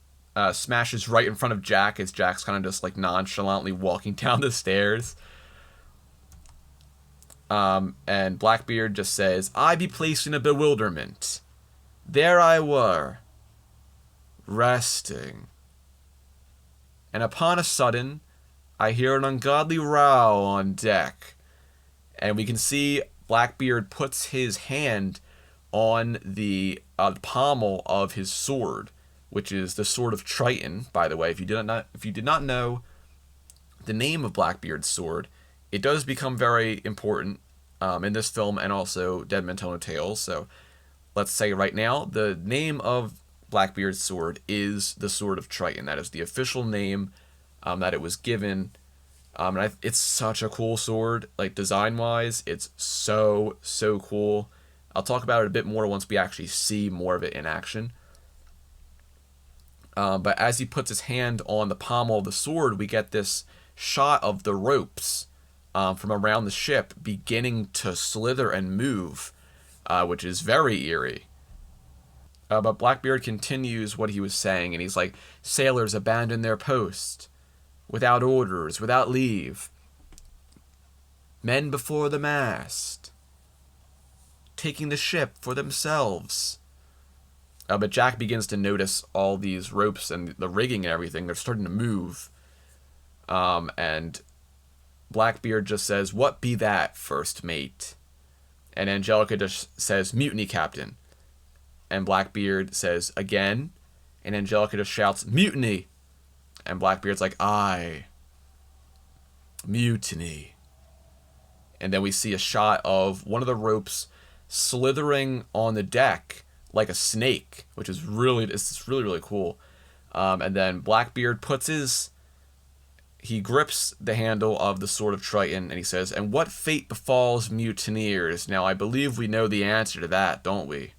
smashes right in front of Jack, as Jack's kind of just like nonchalantly walking down the stairs. And Blackbeard just says, "I be placed in a bewilderment. There I were, resting. And upon a sudden, I hear an ungodly row on deck." And we can see Blackbeard puts his hand on the pommel of his sword, which is the Sword of Triton, by the way. If you did not know the name of Blackbeard's sword, it does become very important in this film and also Dead Men Tell No Tales. So let's say right now, the name of Blackbeard's sword is the Sword of Triton. That is the official name that it was given. And it's such a cool sword, like design-wise. It's so, so cool. I'll talk about it a bit more once we actually see more of it in action. But as he puts his hand on the pommel of the sword, we get this shot of the ropes from around the ship beginning to slither and move, which is very eerie. But Blackbeard continues what he was saying, and he's like, "Sailors abandon their post, without orders, without leave. Men before the mast, taking the ship for themselves." But Jack begins to notice all these ropes and the rigging and everything. They're starting to move. And Blackbeard just says, "What be that, first mate?" And Angelica just says, "Mutiny, captain." And Blackbeard says, "Again?" And Angelica just shouts, "Mutiny!" And Blackbeard's like, "Aye, mutiny." And then we see a shot of one of the ropes slithering on the deck like a snake, which is really cool. And then Blackbeard he grips the handle of the Sword of Triton, and he says, "And what fate befalls mutineers? Now, I believe we know the answer to that, don't we?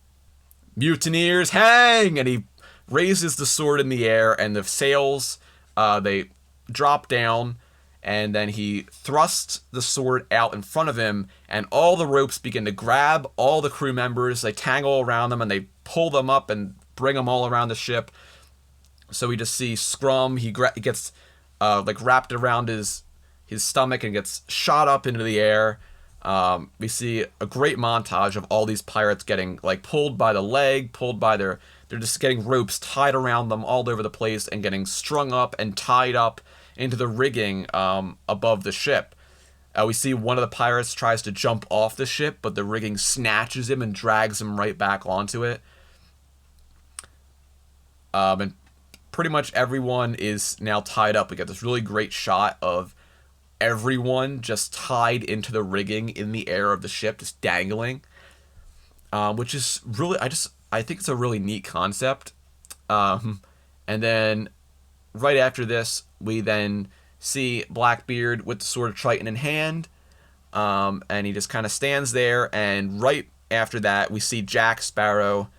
Mutineers, hang!" And he raises the sword in the air, and the sails, they drop down, and then he thrusts the sword out in front of him, and all the ropes begin to grab all the crew members. They tangle around them, and they pull them up and bring them all around the ship. So we just see Scrum, he gets wrapped around his stomach and gets shot up into the air. We see a great montage of all these pirates getting pulled by the leg, they're just getting ropes tied around them all over the place and getting strung up and tied up into the rigging above the ship. We see one of the pirates tries to jump off the ship, but the rigging snatches him and drags him right back onto it. And pretty much everyone is now tied up. We get this really great shot of everyone just tied into the rigging in the air of the ship, just dangling, which is really, I think it's a really neat concept. And then right after this, we then see Blackbeard with the sword of Triton in hand, and he just kind of stands there. And right after that, we see Jack Sparrow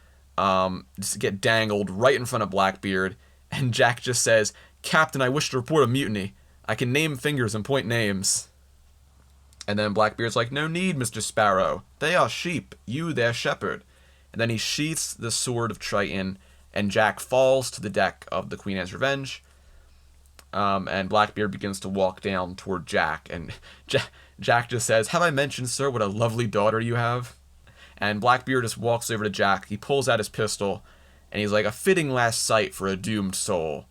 just get dangled right in front of Blackbeard, and Jack just says, "Captain, I wish to report a mutiny. I can name fingers and point names." And then Blackbeard's like, "No need, Mr. Sparrow. They are sheep, you their shepherd." And then he sheaths the sword of Triton, and Jack falls to the deck of the Queen Anne's Revenge. And Blackbeard begins to walk down toward Jack, and Jack just says, "Have I mentioned, sir, what a lovely daughter you have?" And Blackbeard just walks over to Jack. He pulls out his pistol, and he's like, "A fitting last sight for a doomed soul."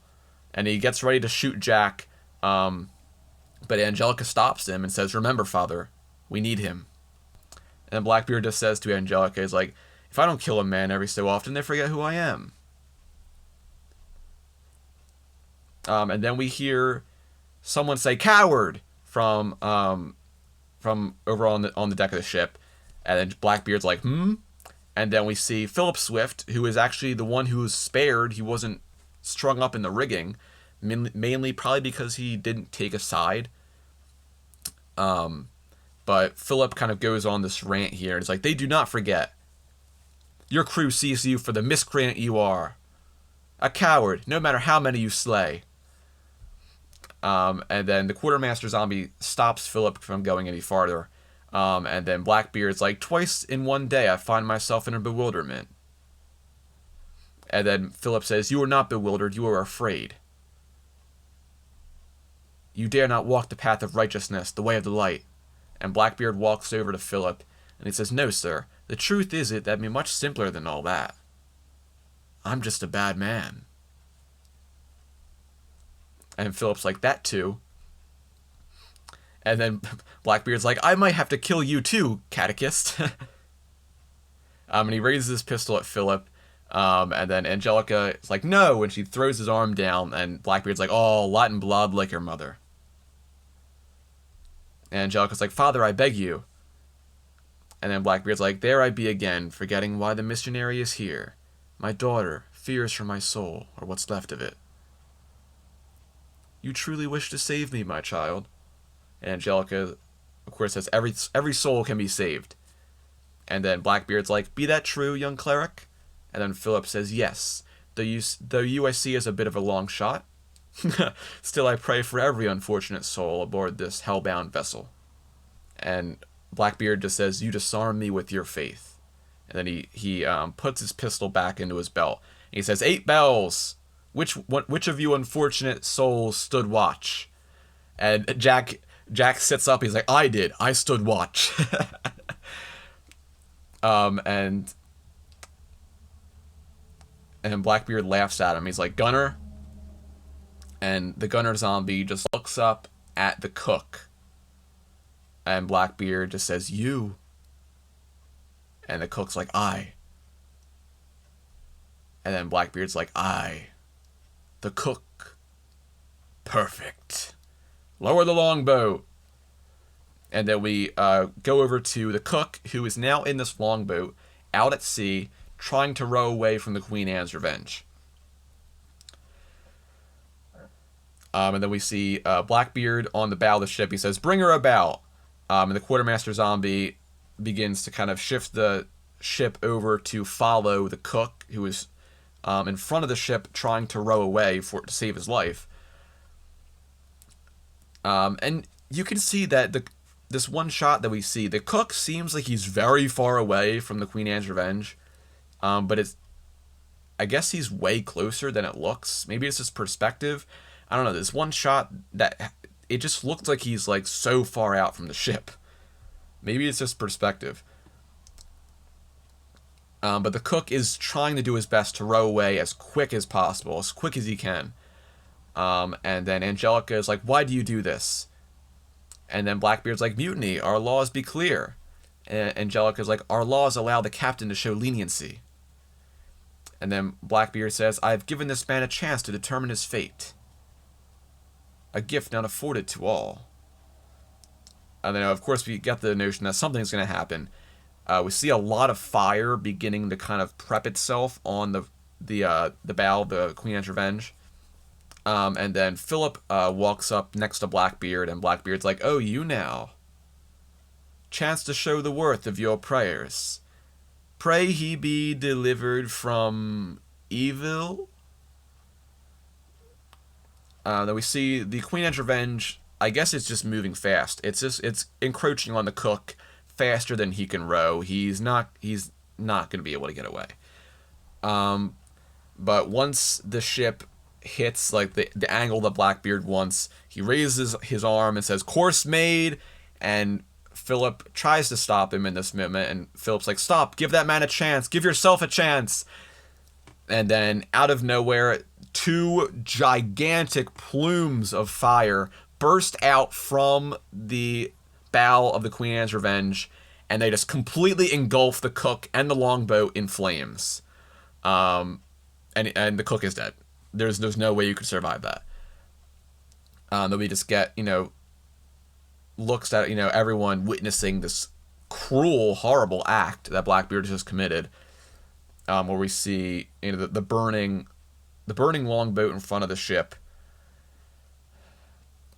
And he gets ready to shoot Jack, but Angelica stops him and says, "Remember, father, we need him." And Blackbeard just says to Angelica, he's like, "If I don't kill a man every so often, they forget who I am." And then we hear someone say "coward" from over on the deck of the ship, and then Blackbeard's like, "Hmm?" And then we see Philip Swift, who is actually the one who was spared. He wasn't strung up in the rigging, mainly probably because he didn't take a side. But Philip kind of goes on this rant here. It's like, "They do not forget. Your crew sees you for the miscreant you are. A coward, no matter how many you slay." And then the quartermaster zombie stops Philip from going any farther. And then Blackbeard's like, "Twice in one day I find myself in a bewilderment." And then Philip says, "You are not bewildered, you are afraid. You dare not walk the path of righteousness, the way of the light." And Blackbeard walks over to Philip, and he says, "No, sir, the truth is it that'd be much simpler than all that. I'm just a bad man." And Philip's like, "That too." And then Blackbeard's like, "I might have to kill you too, catechist." And he raises his pistol at Philip. And then Angelica is like, "No," and she throws his arm down, and Blackbeard's like, "Oh, Latin blood like your mother." And Angelica's like, "Father, I beg you." And then Blackbeard's like, "There I be again, forgetting why the missionary is here. My daughter fears for my soul, or what's left of it." "You truly wish to save me, my child?" And Angelica, of course, says, every soul can be saved. And then Blackbeard's like, "Be that true, young cleric?" And then Philip says, "Yes, though you I see as a bit of a long shot. Still I pray for every unfortunate soul aboard this hellbound vessel." And Blackbeard just says, "You disarm me with your faith." And then he puts his pistol back into his belt. And he says, "8 bells! Which of you unfortunate souls stood watch?" And Jack sits up. He's like, "I did. I stood watch." And Blackbeard laughs at him. He's like, "Gunner." And the gunner zombie just looks up at the cook. And Blackbeard just says, "You." And the cook's like, "I." And then Blackbeard's like, "I. The cook. Perfect. Lower the longboat." And then we go over to the cook, who is now in this longboat, out at sea, trying to row away from the Queen Anne's Revenge. And then we see Blackbeard on the bow of the ship. He says, "Bring her about." And the quartermaster zombie begins to kind of shift the ship over to follow the cook, who is in front of the ship trying to row away to save his life. And you can see that this one shot that we see, the cook seems like he's very far away from the Queen Anne's Revenge. But I guess he's way closer than it looks. Maybe it's just perspective. I don't know. There's one shot that it just looks like he's like so far out from the ship. Maybe it's just perspective. But the cook is trying to do his best to row away as quick as possible, as quick as he can. And then Angelica is like, "Why do you do this?" And then Blackbeard's like, "Mutiny, our laws be clear." And Angelica's like, "Our laws allow the captain to show leniency." And then Blackbeard says, "I have given this man a chance to determine his fate. A gift not afforded to all." And then, of course, we get the notion that something's going to happen. We see a lot of fire beginning to kind of prep itself on the bow, the Queen Anne's Revenge. And then Philip walks up next to Blackbeard, and Blackbeard's like, "Oh, you now. Chance to show the worth of your prayers. Pray he be delivered from evil." Then we see the Queen Anne's Revenge. I guess it's just moving fast. It's encroaching on the cook faster than he can row. He's not going to be able to get away. But once the ship hits like the angle that Blackbeard wants, he raises his arm and says, "Course made," and Philip tries to stop him in this moment, and Philip's like, "Stop, give that man a chance, give yourself a chance." And then out of nowhere, two gigantic plumes of fire burst out from the bow of the Queen Anne's Revenge, and they just completely engulf the cook and the longboat in flames. And the cook is dead. There's no way you could survive that. Then we just get, looks at, everyone witnessing this cruel, horrible act that Blackbeard just committed. Where we see, the burning longboat in front of the ship.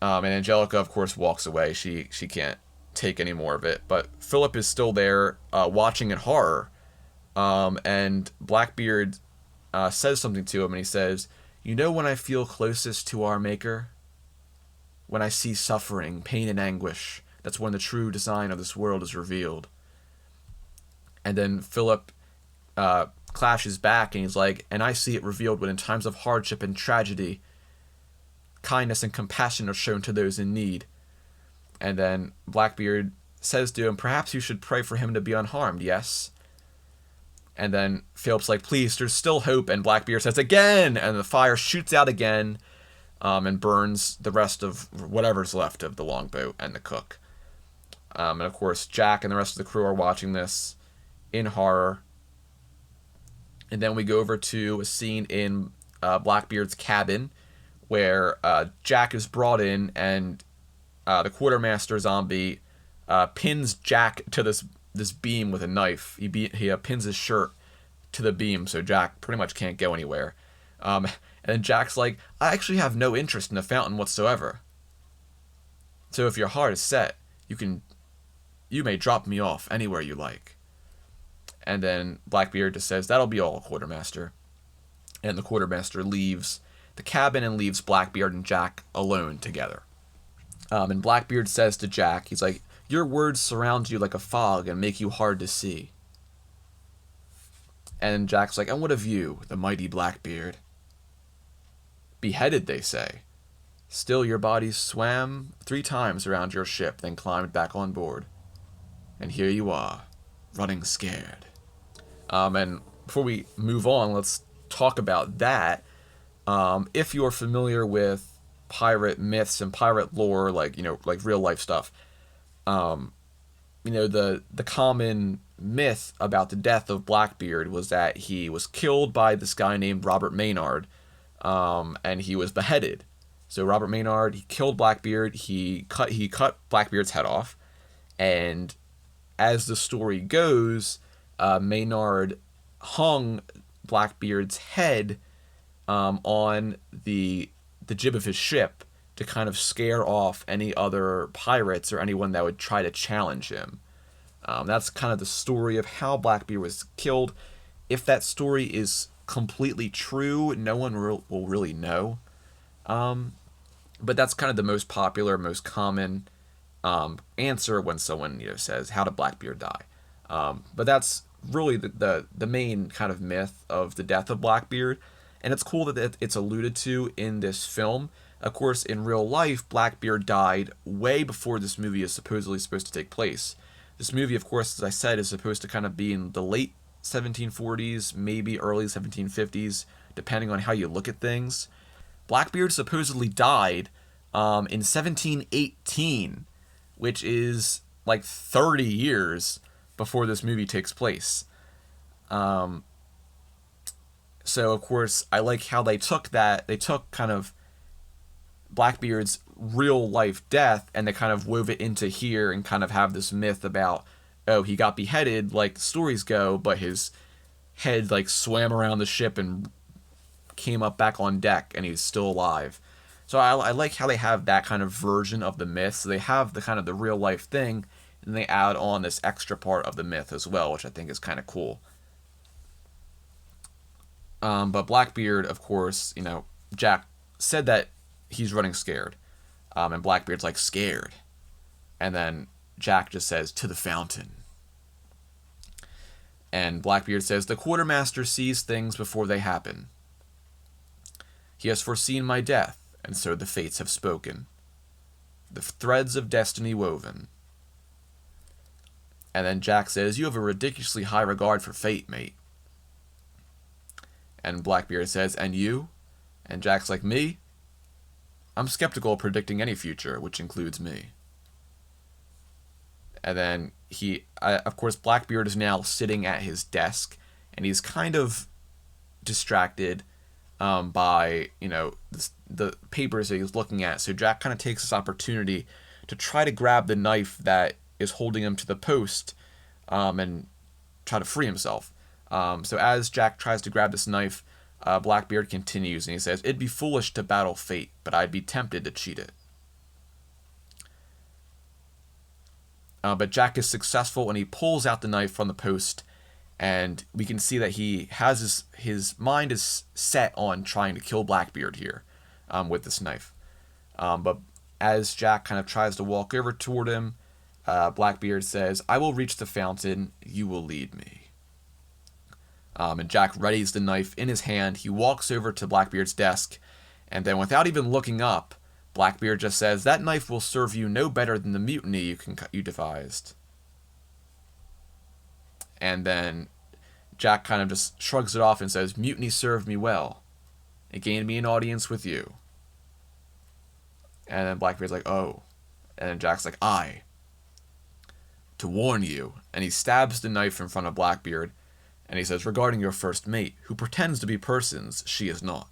And Angelica, of course, walks away. She can't take any more of it. But Philip is still there, watching in horror. And Blackbeard says something to him, and he says, "When I feel closest to our Maker? When I see suffering, pain, and anguish, that's when the true design of this world is revealed." And then Philip clashes back, and he's like, "And I see it revealed when in times of hardship and tragedy, kindness and compassion are shown to those in need." And then Blackbeard says to him, "Perhaps you should pray for him to be unharmed, yes?" And then Philip's like, "Please, there's still hope." And Blackbeard says again, and the fire shoots out again, and burns the rest of whatever's left of the longboat and the cook. And of course, Jack and the rest of the crew are watching this in horror. And then we go over to a scene in Blackbeard's cabin, where Jack is brought in, and the quartermaster zombie pins Jack to this beam with a knife. He pins his shirt to the beam, so Jack pretty much can't go anywhere. And Jack's like, "I actually have no interest in the fountain whatsoever. So if your heart is set, you may drop me off anywhere you like." And then Blackbeard just says, "That'll be all, quartermaster." And the quartermaster leaves the cabin and leaves Blackbeard and Jack alone together. And Blackbeard says to Jack, he's like, "Your words surround you like a fog and make you hard to see." And Jack's like, "And what of you, the mighty Blackbeard? Beheaded, they say. Still your body swam 3 times around your ship, then climbed back on board. And here you are, running scared." And before we move on, let's talk about that. If you're familiar with pirate myths and pirate lore, like real life stuff, the common myth about the death of Blackbeard was that he was killed by this guy named Robert Maynard, and he was beheaded. So Robert Maynard, he killed Blackbeard. He cut Blackbeard's head off, and as the story goes, Maynard hung Blackbeard's head on the jib of his ship to kind of scare off any other pirates or anyone that would try to challenge him. That's kind of the story of how Blackbeard was killed. If that story is completely true, no one will really know. But that's kind of the most popular, most common answer when someone says, "How did Blackbeard die?" But that's really the main kind of myth of the death of Blackbeard. And it's cool that it's alluded to in this film. Of course, in real life, Blackbeard died way before this movie is supposedly supposed to take place. This movie, of course, as I said, is supposed to kind of be in the late 1740s, maybe early 1750s, depending on how you look at things. Blackbeard supposedly died in 1718, which is like 30 years before this movie takes place. So, of course, I like how they took kind of Blackbeard's real life death, and they kind of wove it into here and kind of have this myth about, oh, he got beheaded like the stories go, but his head like swam around the ship and came up back on deck, and he's still alive. So I like how they have that kind of version of the myth. So they have the kind of the real life thing, and they add on this extra part of the myth as well, which I think is kind of cool. But Blackbeard, of course, Jack said that he's running scared. And Blackbeard's like, scared. And then Jack just says, to the fountain. And Blackbeard says, the quartermaster sees things before they happen. He has foreseen my death, and so the fates have spoken. The threads of destiny woven. And then Jack says, you have a ridiculously high regard for fate, mate. And Blackbeard says, and you? And Jack's like, me? I'm skeptical of predicting any future, which includes me. And then of course, Blackbeard is now sitting at his desk, and he's kind of distracted by, the papers that he's looking at. So Jack kind of takes this opportunity to try to grab the knife that is holding him to the post, and try to free himself. So as Jack tries to grab this knife, Blackbeard continues, and he says, it'd be foolish to battle fate, but I'd be tempted to cheat it. But Jack is successful, and he pulls out the knife from the post, and we can see that he has his mind is set on trying to kill Blackbeard here, with this knife. But as Jack kind of tries to walk over toward him, Blackbeard says, I will reach the fountain, you will lead me. And Jack readies the knife in his hand. He walks over to Blackbeard's desk, and then without even looking up, Blackbeard just says, that knife will serve you no better than the mutiny you devised. And then Jack kind of just shrugs it off and says, mutiny served me well. It gained me an audience with you. And then Blackbeard's like, oh. And then Jack's like, I. To warn you. And he stabs the knife in front of Blackbeard. And he says, regarding your first mate, who pretends to be persons she is not.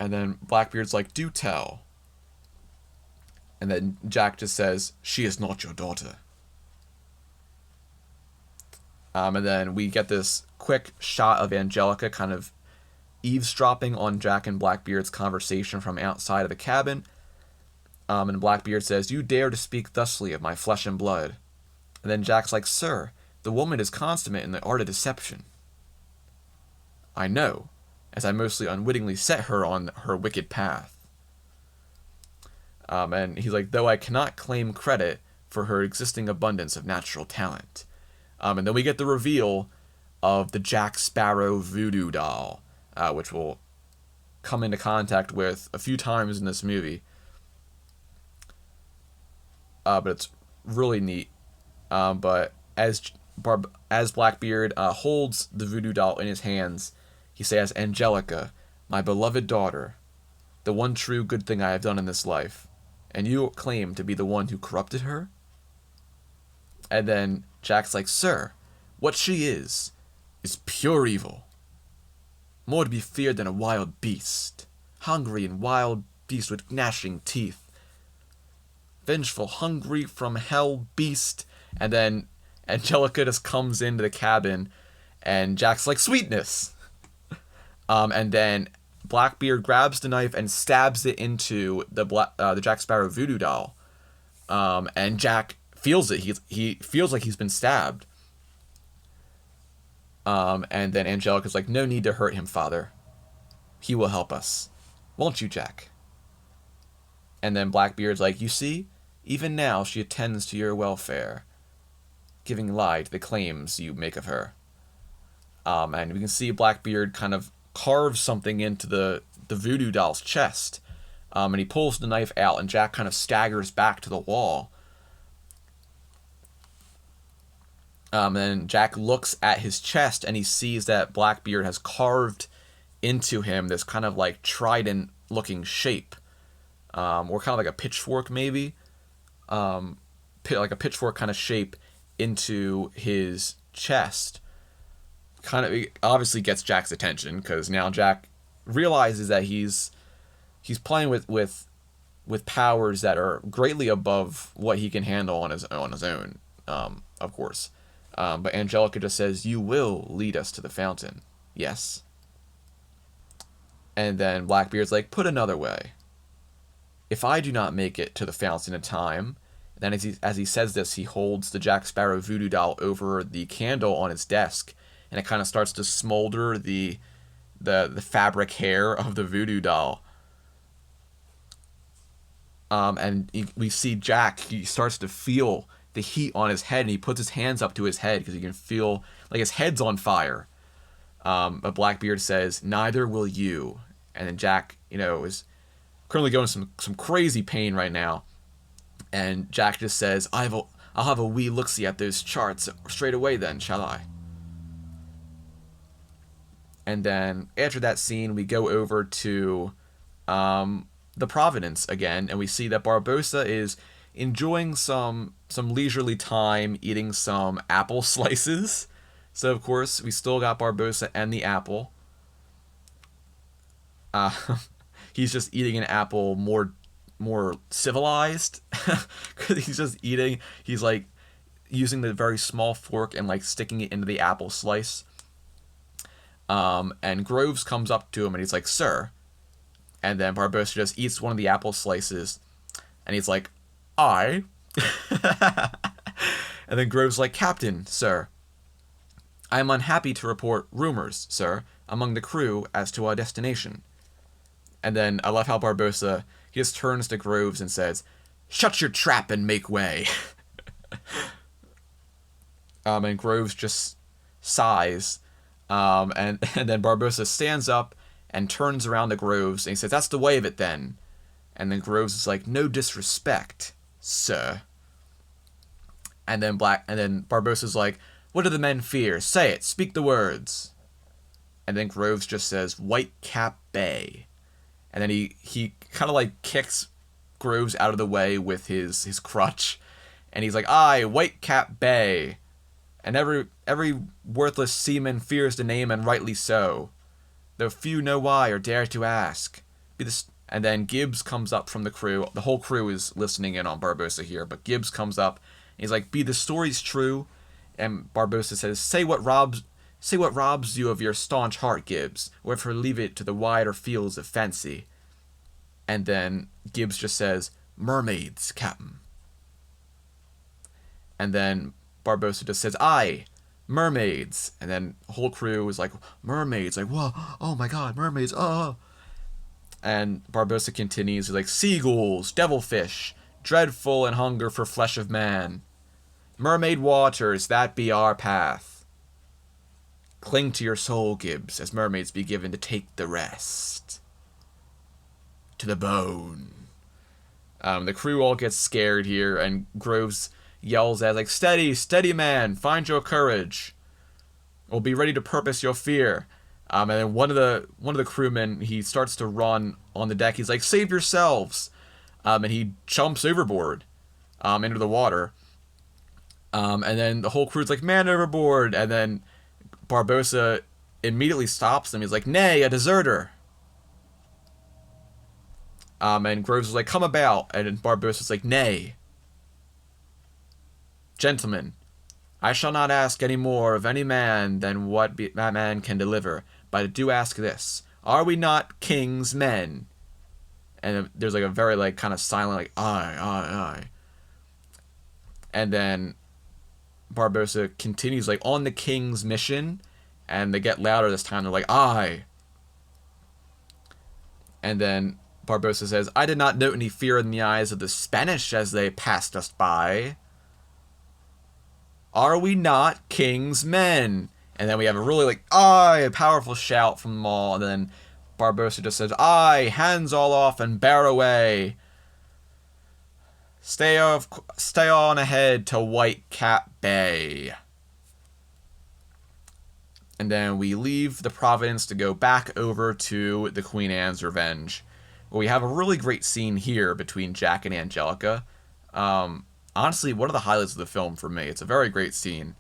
And then Blackbeard's like, do tell. And then Jack just says, she is not your daughter. And then we get this quick shot of Angelica kind of eavesdropping on Jack and Blackbeard's conversation from outside of the cabin. And Blackbeard says, you dare to speak thusly of my flesh and blood. And then Jack's like, sir, the woman is consummate in the art of deception. I know, as I mostly unwittingly set her on her wicked path. And he's like, though I cannot claim credit for her existing abundance of natural talent. And then we get the reveal of the Jack Sparrow voodoo doll, which we'll come into contact with a few times in this movie. But it's really neat. But as Blackbeard holds the voodoo doll in his hands, he says, Angelica, my beloved daughter, the one true good thing I have done in this life, and you claim to be the one who corrupted her? And then Jack's like, sir, what she is pure evil. More to be feared than a wild beast. Hungry and wild beast with gnashing teeth. Vengeful, hungry from hell beast. And then Angelica just comes into the cabin, and Jack's like, sweetness. And then Blackbeard grabs the knife and stabs it into the Jack Sparrow voodoo doll. And Jack feels it. He feels like he's been stabbed. And then Angelica's like, no need to hurt him, father. He will help us. Won't you, Jack? And then Blackbeard's like, you see, even now she attends to your welfare, giving lie to the claims you make of her. And we can see Blackbeard kind of carve something into the voodoo doll's chest. And he pulls the knife out, and Jack kind of staggers back to the wall. And Jack looks at his chest, and he sees that Blackbeard has carved into him this kind of like trident-looking shape. Or kind of like a pitchfork, maybe. Like a pitchfork kind of shape into his chest. Kind of obviously gets Jack's attention, because now Jack realizes that he's playing with powers that are greatly above what he can handle on his own, of course. But Angelica just says, "You will lead us to the fountain." Yes. And then Blackbeard's like, "Put another way. If I do not make it to the fountain in time," then as he says this, he holds the Jack Sparrow voodoo doll over the candle on his desk, and it kind of starts to smolder the fabric hair of the voodoo doll. We see Jack, he starts to feel the heat on his head, and he puts his hands up to his head because he can feel like his head's on fire. But Blackbeard says, "Neither will you." And then Jack, is currently going some crazy pain right now. And Jack just says, I'll have a wee look-see at those charts straight away then, shall I? And then after that scene, we go over to the Providence again, and we see that Barbossa is enjoying some leisurely time eating some apple slices. So, of course, we still got Barbossa and the apple. He's just eating an apple more civilized. Because he's just eating. He's, like, using the very small fork and, like, sticking it into the apple slice. And Groves comes up to him and he's like, "Sir." And then Barbossa just eats one of the apple slices. And he's like, "I?" And then Groves like, "Captain, sir. I am unhappy to report rumors, sir, among the crew as to our destination." And then I love how Barbossa, he just turns to Groves and says, "Shut your trap and make way." And Groves just sighs. And then Barbossa stands up and turns around to Groves and he says, "That's the way of it then." And then Groves is like, "No disrespect, sir." And then Barbossa's like, "What do the men fear? Say it, speak the words." And then Groves just says, "White Cap Bay." And then he kind of like kicks Groves out of the way with his crutch. And he's like, "Aye, White Cap Bay. And every worthless seaman fears the name, and rightly so, though few know why or dare to ask." And then Gibbs comes up from the crew. The whole crew is listening in on Barbossa here, but Gibbs comes up and he's like, "Be the stories true?" And Barbossa says, Say what robs you of your staunch heart, Gibbs, or if leave it to the wider fields of fancy." And then Gibbs just says, "Mermaids, Captain." And then Barbossa just says, "Aye, mermaids." And then the whole crew is like, "Mermaids," like, "Whoa, oh my god, mermaids, oh." And Barbossa continues, like, "Seagulls, devilfish, dreadful and hunger for flesh of man. Mermaid waters, that be our path. Cling to your soul, Gibbs, as mermaids be given to take the rest. To the bone." The crew all gets scared here, and Groves yells at, like, "Steady, steady, man, find your courage. We'll be ready to purpose your fear." And then one of the crewmen, he starts to run on the deck. He's like, "Save yourselves!" And he jumps overboard into the water. And then the whole crew's like, "Man overboard!" And then Barbossa immediately stops him. He's like, "Nay, a deserter." And Groves is like, "Come about." And Barbossa's like, "Nay. Gentlemen, I shall not ask any more of any man than what that man can deliver, but I do ask this. Are we not king's men?" And there's like a very like kind of silent like, "Aye, aye, aye." And then Barbossa continues like, "On the king's mission," and they get louder this time. They're like, "Aye." And then Barbossa says, "I did not note any fear in the eyes of the Spanish as they passed us by. Are we not king's men?" And then we have a really like, "Aye," a powerful shout from them all. And then Barbossa just says, "Aye, hands all off and bear away. Stay on ahead to White Cap Bay." And then we leave the Providence to go back over to the Queen Anne's Revenge, where we have a really great scene here between Jack and Angelica. Honestly, one of the highlights of the film for me. It's a very great scene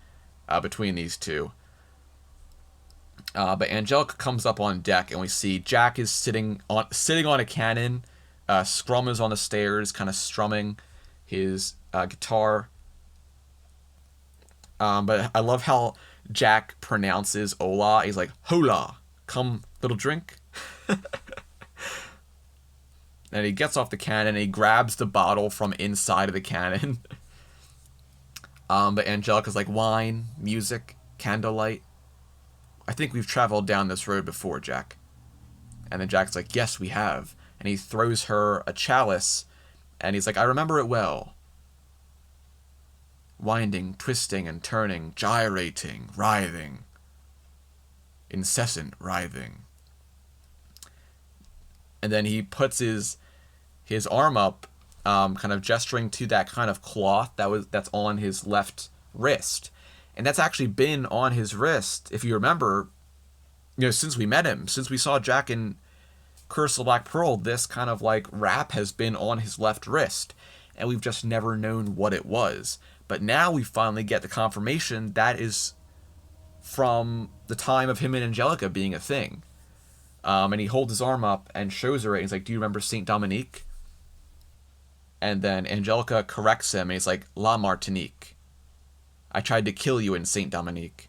between these two. But Angelica comes up on deck, and we see Jack is sitting on a cannon. Scrum is on the stairs, kind of strumming his guitar. But I love how Jack pronounces Ola. He's like, Hola, come, little drink. And he gets off the cannon and he grabs the bottle from inside of the cannon. But Angelica's like, wine, music, candlelight. I think we've traveled down this road before, Jack. And then Jack's like, yes, we have. And he throws her a chalice, and he's like, I remember it well. Winding, twisting, and turning, gyrating, writhing. Incessant writhing. And then he puts his arm up, kind of gesturing to that kind of cloth that's on his left wrist. And that's actually been on his wrist, if you remember, since we met him, since we saw Jack in Curse of the Black Pearl, this kind of like wrap has been on his left wrist, and we've just never known what it was. But now we finally get the confirmation that is from the time of him and Angelica being a thing. And he holds his arm up and shows her it. He's like, do you remember Saint Dominique? And then Angelica corrects him, and he's like, La Martinique. I tried to kill you in Saint Dominique.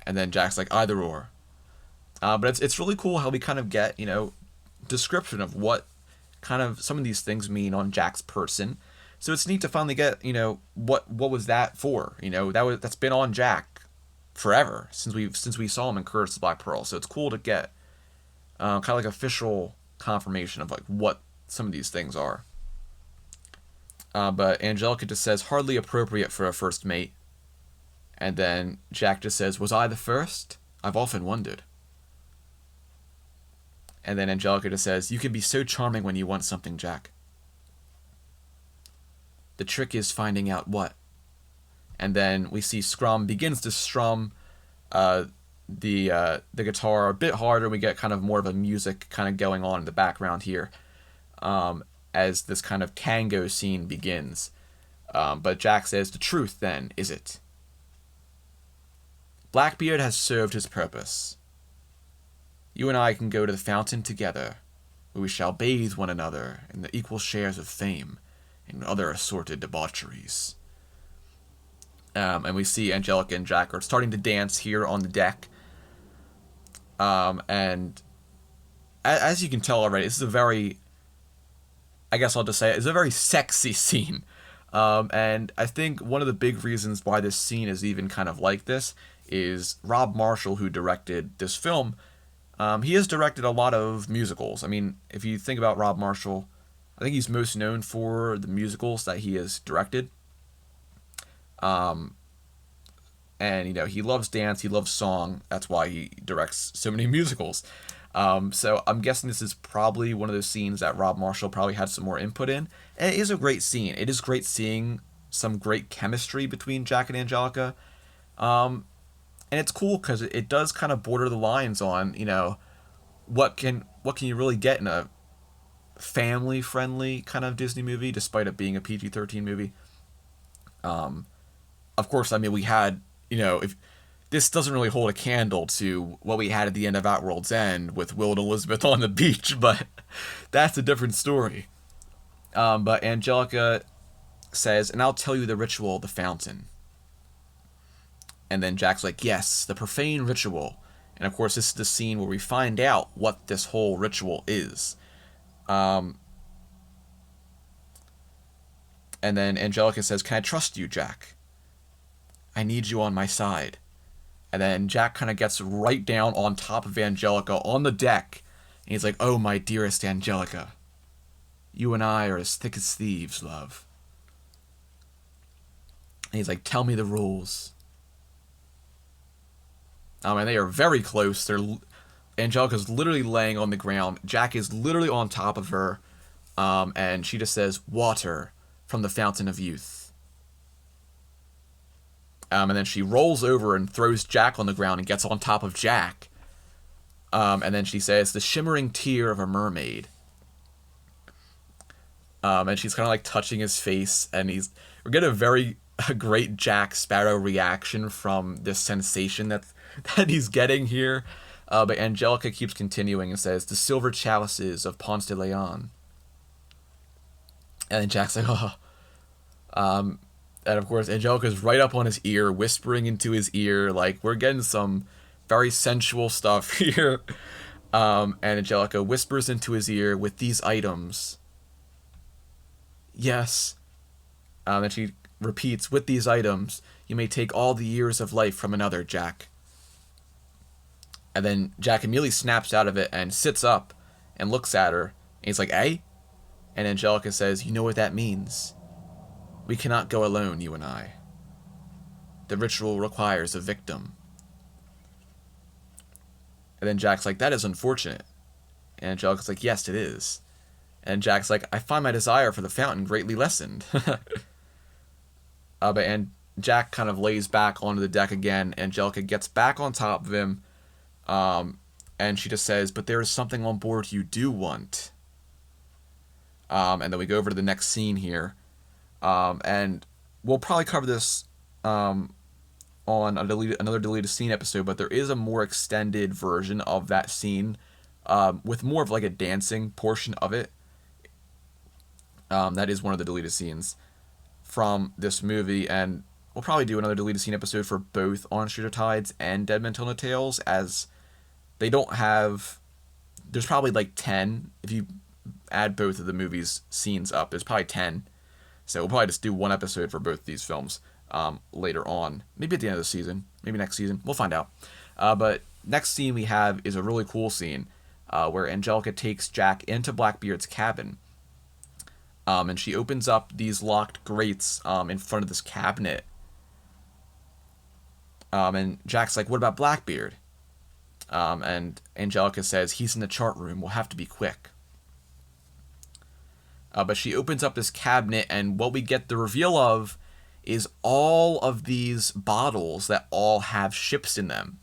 And then Jack's like, either or. But it's really cool how we kind of get, description of what kind of some of these things mean on Jack's person. So it's neat to finally get, what was that for? That's been on Jack forever since we saw him in Curse of the Black Pearl. So it's cool to get kind of like official confirmation of like what some of these things are. But Angelica just says, hardly appropriate for a first mate. And then Jack just says, was I the first? I've often wondered. And then Angelica just says, you can be so charming when you want something, Jack. The trick is finding out what. And then we see Scrum begins to strum the guitar a bit harder. We get kind of more of a music kind of going on in the background here as this kind of tango scene begins. But Jack says, the truth, then, is it? Blackbeard has served his purpose. You and I can go to the fountain together, where we shall bathe one another in the equal shares of fame and other assorted debaucheries. And we see Angelica and Jack are starting to dance here on the deck. And as you can tell already, this is a very, I guess I'll just say it's a very sexy scene. And I think one of the big reasons why this scene is even kind of like this is Rob Marshall, who directed this film. He has directed a lot of musicals. I mean, if you think about Rob Marshall, I think he's most known for the musicals that he has directed. And, he loves dance, he loves song. That's why he directs so many musicals. So I'm guessing this is probably one of those scenes that Rob Marshall probably had some more input in. And it is a great scene. It is great seeing some great chemistry between Jack and Angelica. And it's cool because it does kind of border the lines on, what can you really get in a family-friendly kind of Disney movie, despite it being a PG-13 movie. Of course, I mean, we had, if this doesn't really hold a candle to what we had at the end of At World's End with Will and Elizabeth on the beach, but that's a different story. But Angelica says, and I'll tell you the ritual of the fountain. And then Jack's like, yes, the profane ritual. And of course, this is the scene where we find out what this whole ritual is. And then Angelica says, can I trust you, Jack? I need you on my side. And then Jack kind of gets right down on top of Angelica on the deck. And he's like, oh, my dearest Angelica. You and I are as thick as thieves, love. And he's like, tell me the rules. And they are very close. Angelica's literally laying on the ground. Jack is literally on top of her. And she just says, water from the fountain of youth. And then she rolls over and throws Jack on the ground and gets on top of Jack. And then she says, the shimmering tear of a mermaid. And she's kind of like touching his face. And we're getting a great Jack Sparrow reaction from this sensation that he's getting here. But Angelica keeps continuing and says, the silver chalices of Ponce de Leon. And then Jack's like, oh. And of course, Angelica's right up on his ear, whispering into his ear. Like, we're getting some very sensual stuff here. And Angelica whispers into his ear, with these items. Yes. And she repeats, with these items, you may take all the years of life from another, Jack. And then Jack immediately snaps out of it and sits up and looks at her. And he's like, eh? And Angelica says, you know what that means. We cannot go alone, you and I. The ritual requires a victim. And then Jack's like, that is unfortunate. And Angelica's like, yes, it is. And Jack's like, I find my desire for the fountain greatly lessened. And Jack kind of lays back onto the deck again. Angelica gets back on top of him. And she just says, but there is something on board you do want. And then we go over to the next scene here. And we'll probably cover this on another deleted scene episode, but there is a more extended version of that scene with more of like a dancing portion of it. That is one of the deleted scenes from this movie, and we'll probably do another deleted scene episode for both On Shooter Tides and Dead Men Tell No Tales, as they don't have... There's probably like 10, if you add both of the movies' scenes up, there's probably 10. So we'll probably just do one episode for both these films later on. Maybe at the end of the season. Maybe next season. We'll find out. But next scene we have is a really cool scene where Angelica takes Jack into Blackbeard's cabin. And she opens up these locked grates in front of this cabinet. And Jack's like, what about Blackbeard? And Angelica says, he's in the chart room. We'll have to be quick. But she opens up this cabinet, and what we get the reveal of is all of these bottles that all have ships in them.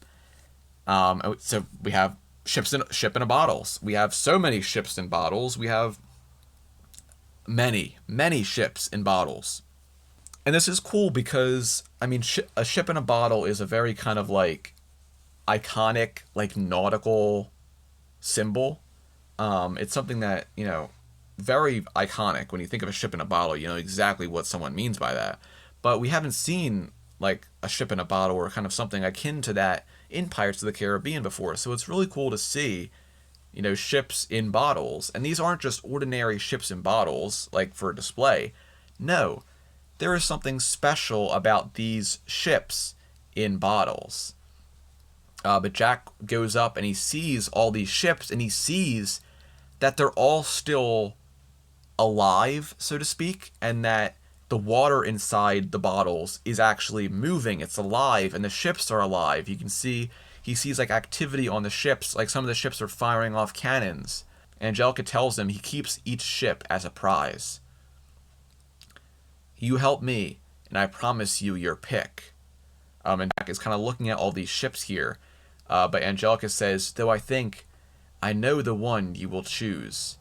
So we have ship in a bottles. We have so many ships in bottles. We have many ships in bottles. And this is cool because, I mean, a ship in a bottle is a very kind of like iconic, like nautical symbol. It's something that, you know, very iconic. When you think of a ship in a bottle, you know exactly what someone means by that. But we haven't seen like a ship in a bottle or kind of something akin to that in Pirates of the Caribbean before. So it's really cool to see, you know, ships in bottles. And these aren't just ordinary ships in bottles, like for display. No, there is something special about these ships in bottles. But Jack goes up and he sees all these ships, and he sees that they're all still alive, so to speak, and that the water inside the bottles is actually moving. It's alive, and the ships are alive. You can see, he sees like activity on the ships, like some of the ships are firing off cannons. Angelica tells him he keeps each ship as a prize. You help me, and I promise you your pick. And Jack is kind of looking at all these ships here. But Angelica says, though I know the one you will choose.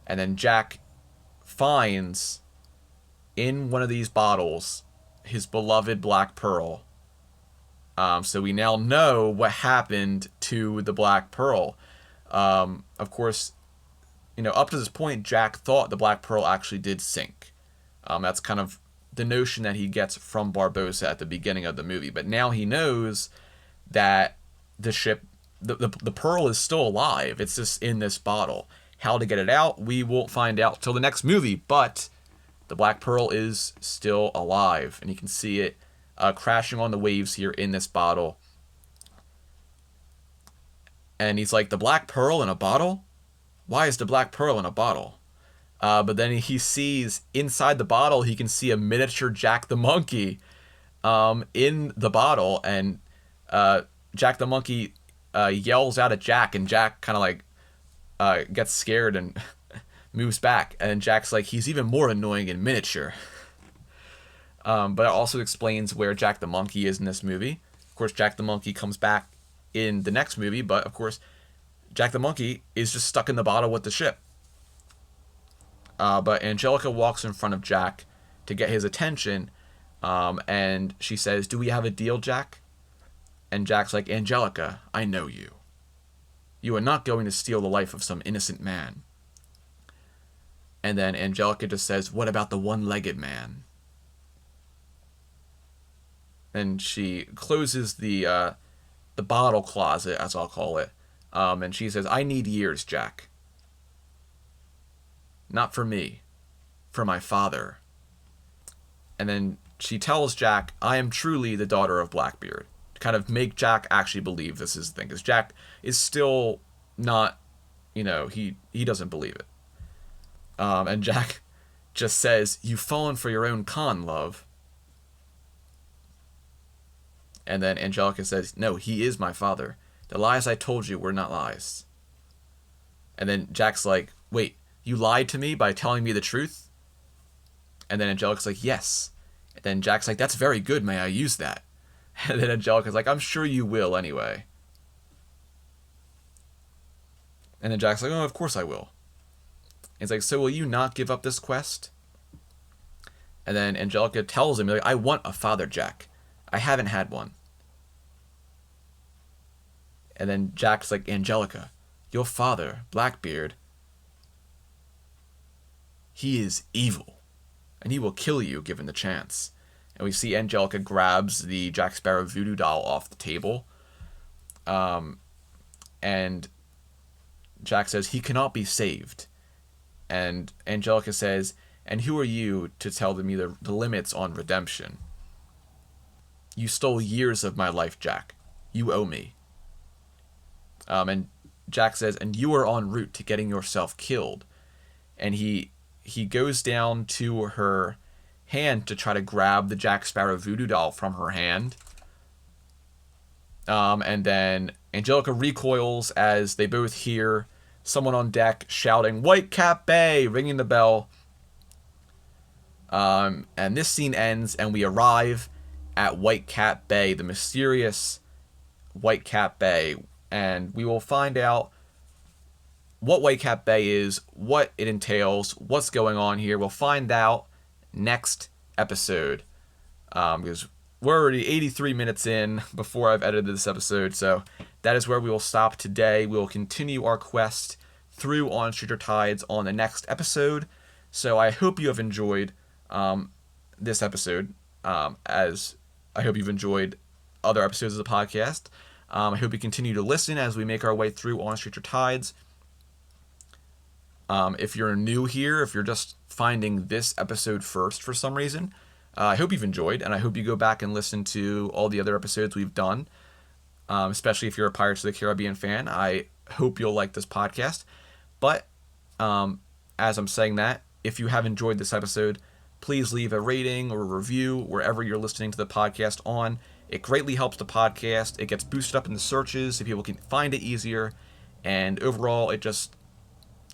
And then Jack finds in one of these bottles his beloved Black Pearl. So we now know what happened to the Black Pearl. Of course, you know, up to this point, Jack thought the Black Pearl actually did sink. That's kind of the notion that he gets from Barbossa at the beginning of the movie. But now he knows that the ship, the Pearl is still alive. It's just in this bottle. How to get it out, we won't find out till the next movie. But the Black Pearl is still alive, and you can see it crashing on the waves here in this bottle. And he's like, the Black Pearl in a bottle? Why is the Black Pearl in a bottle? But then he sees inside the bottle, he can see a miniature Jack the Monkey in the bottle. And Jack the Monkey yells out at Jack, and Jack kind of like gets scared and moves back. And Jack's like, he's even more annoying in miniature. But it also explains where Jack the Monkey is in this movie. Of course, Jack the Monkey comes back in the next movie, but of course, Jack the Monkey is just stuck in the bottle with the ship. But Angelica walks in front of Jack to get his attention, and she says, do we have a deal, Jack? And Jack's like, Angelica, I know you. You are not going to steal the life of some innocent man. And then Angelica just says, what about the one-legged man? and she closes the bottle closet, as I'll call it, and she says, "I need years, Jack. Not for me, for my father." And then she tells Jack, "I am truly the daughter of Blackbeard," to kind of make Jack actually believe this is the thing, because Jack is still not, he doesn't believe it. And Jack just says, "You've fallen for your own con, love." And then Angelica says, "No, he is my father. The lies I told you were not lies." And then Jack's like, "Wait, you lied to me by telling me the truth?" And then Angelica's like, "Yes." And then Jack's like, "That's very good. May I use that?" And then Angelica's like, "I'm sure you will anyway." And then Jack's like, "Oh, of course I will." And he's like, "So will you not give up this quest?" And then Angelica tells him, like, "I want a father, Jack. I haven't had one." And then Jack's like, "Angelica, your father, Blackbeard, he is evil, and he will kill you given the chance." And we see Angelica grabs the Jack Sparrow voodoo doll off the table. And Jack says, "He cannot be saved." And Angelica says, "And who are you to tell me the limits on redemption? You stole years of my life, Jack. You owe me." And Jack says, "And you are en route to getting yourself killed." And he goes down to her hand to try to grab the Jack Sparrow voodoo doll from her hand. And then Angelica recoils as they both hear someone on deck shouting, "Whitecap Bay," ringing the bell. And this scene ends, and we arrive at Whitecap Bay, the mysterious Whitecap Bay, and we will find out what Whitecap Bay is, what it entails, what's going on here. We'll find out next episode, because we're already 83 minutes in before I've edited this episode, so that is where we will stop today. We will continue our quest through On Stranger Tides on the next episode. So I hope you have enjoyed this episode, as I hope you've enjoyed other episodes of the podcast. I hope you continue to listen as we make our way through On Stranger Tides. If you're new here, if you're just finding this episode first for some reason, I hope you've enjoyed, and I hope you go back and listen to all the other episodes we've done, especially if you're a Pirates of the Caribbean fan. I hope you'll like this podcast. But as I'm saying that, if you have enjoyed this episode, please leave a rating or a review wherever you're listening to the podcast on. It greatly helps the podcast. It gets boosted up in the searches so people can find it easier. And overall, it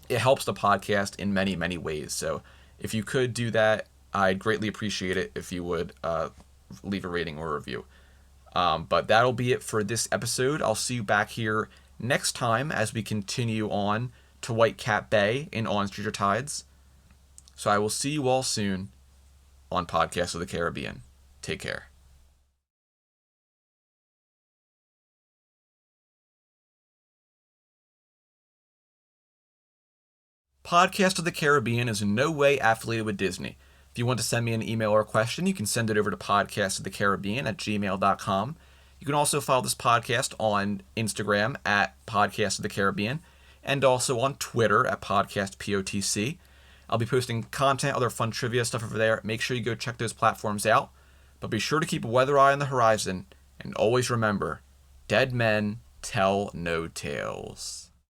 helps the podcast in many, many ways. So if you could do that, I'd greatly appreciate it if you would leave a rating or a review. But that'll be it for this episode. I'll see you back here next time as we continue on to Whitecap Bay in On Stranger Tides. So I will see you all soon on Podcast of the Caribbean. Take care. Podcast of the Caribbean is in no way affiliated with Disney. If you want to send me an email or a question, you can send it over to podcastofthecaribbean@gmail.com. You can also follow this podcast on Instagram at Podcast of the Caribbean, and also on Twitter at PodcastPOTC. I'll be posting content, other fun trivia stuff over there. Make sure you go check those platforms out. But be sure to keep a weather eye on the horizon, and always remember, dead men tell no tales.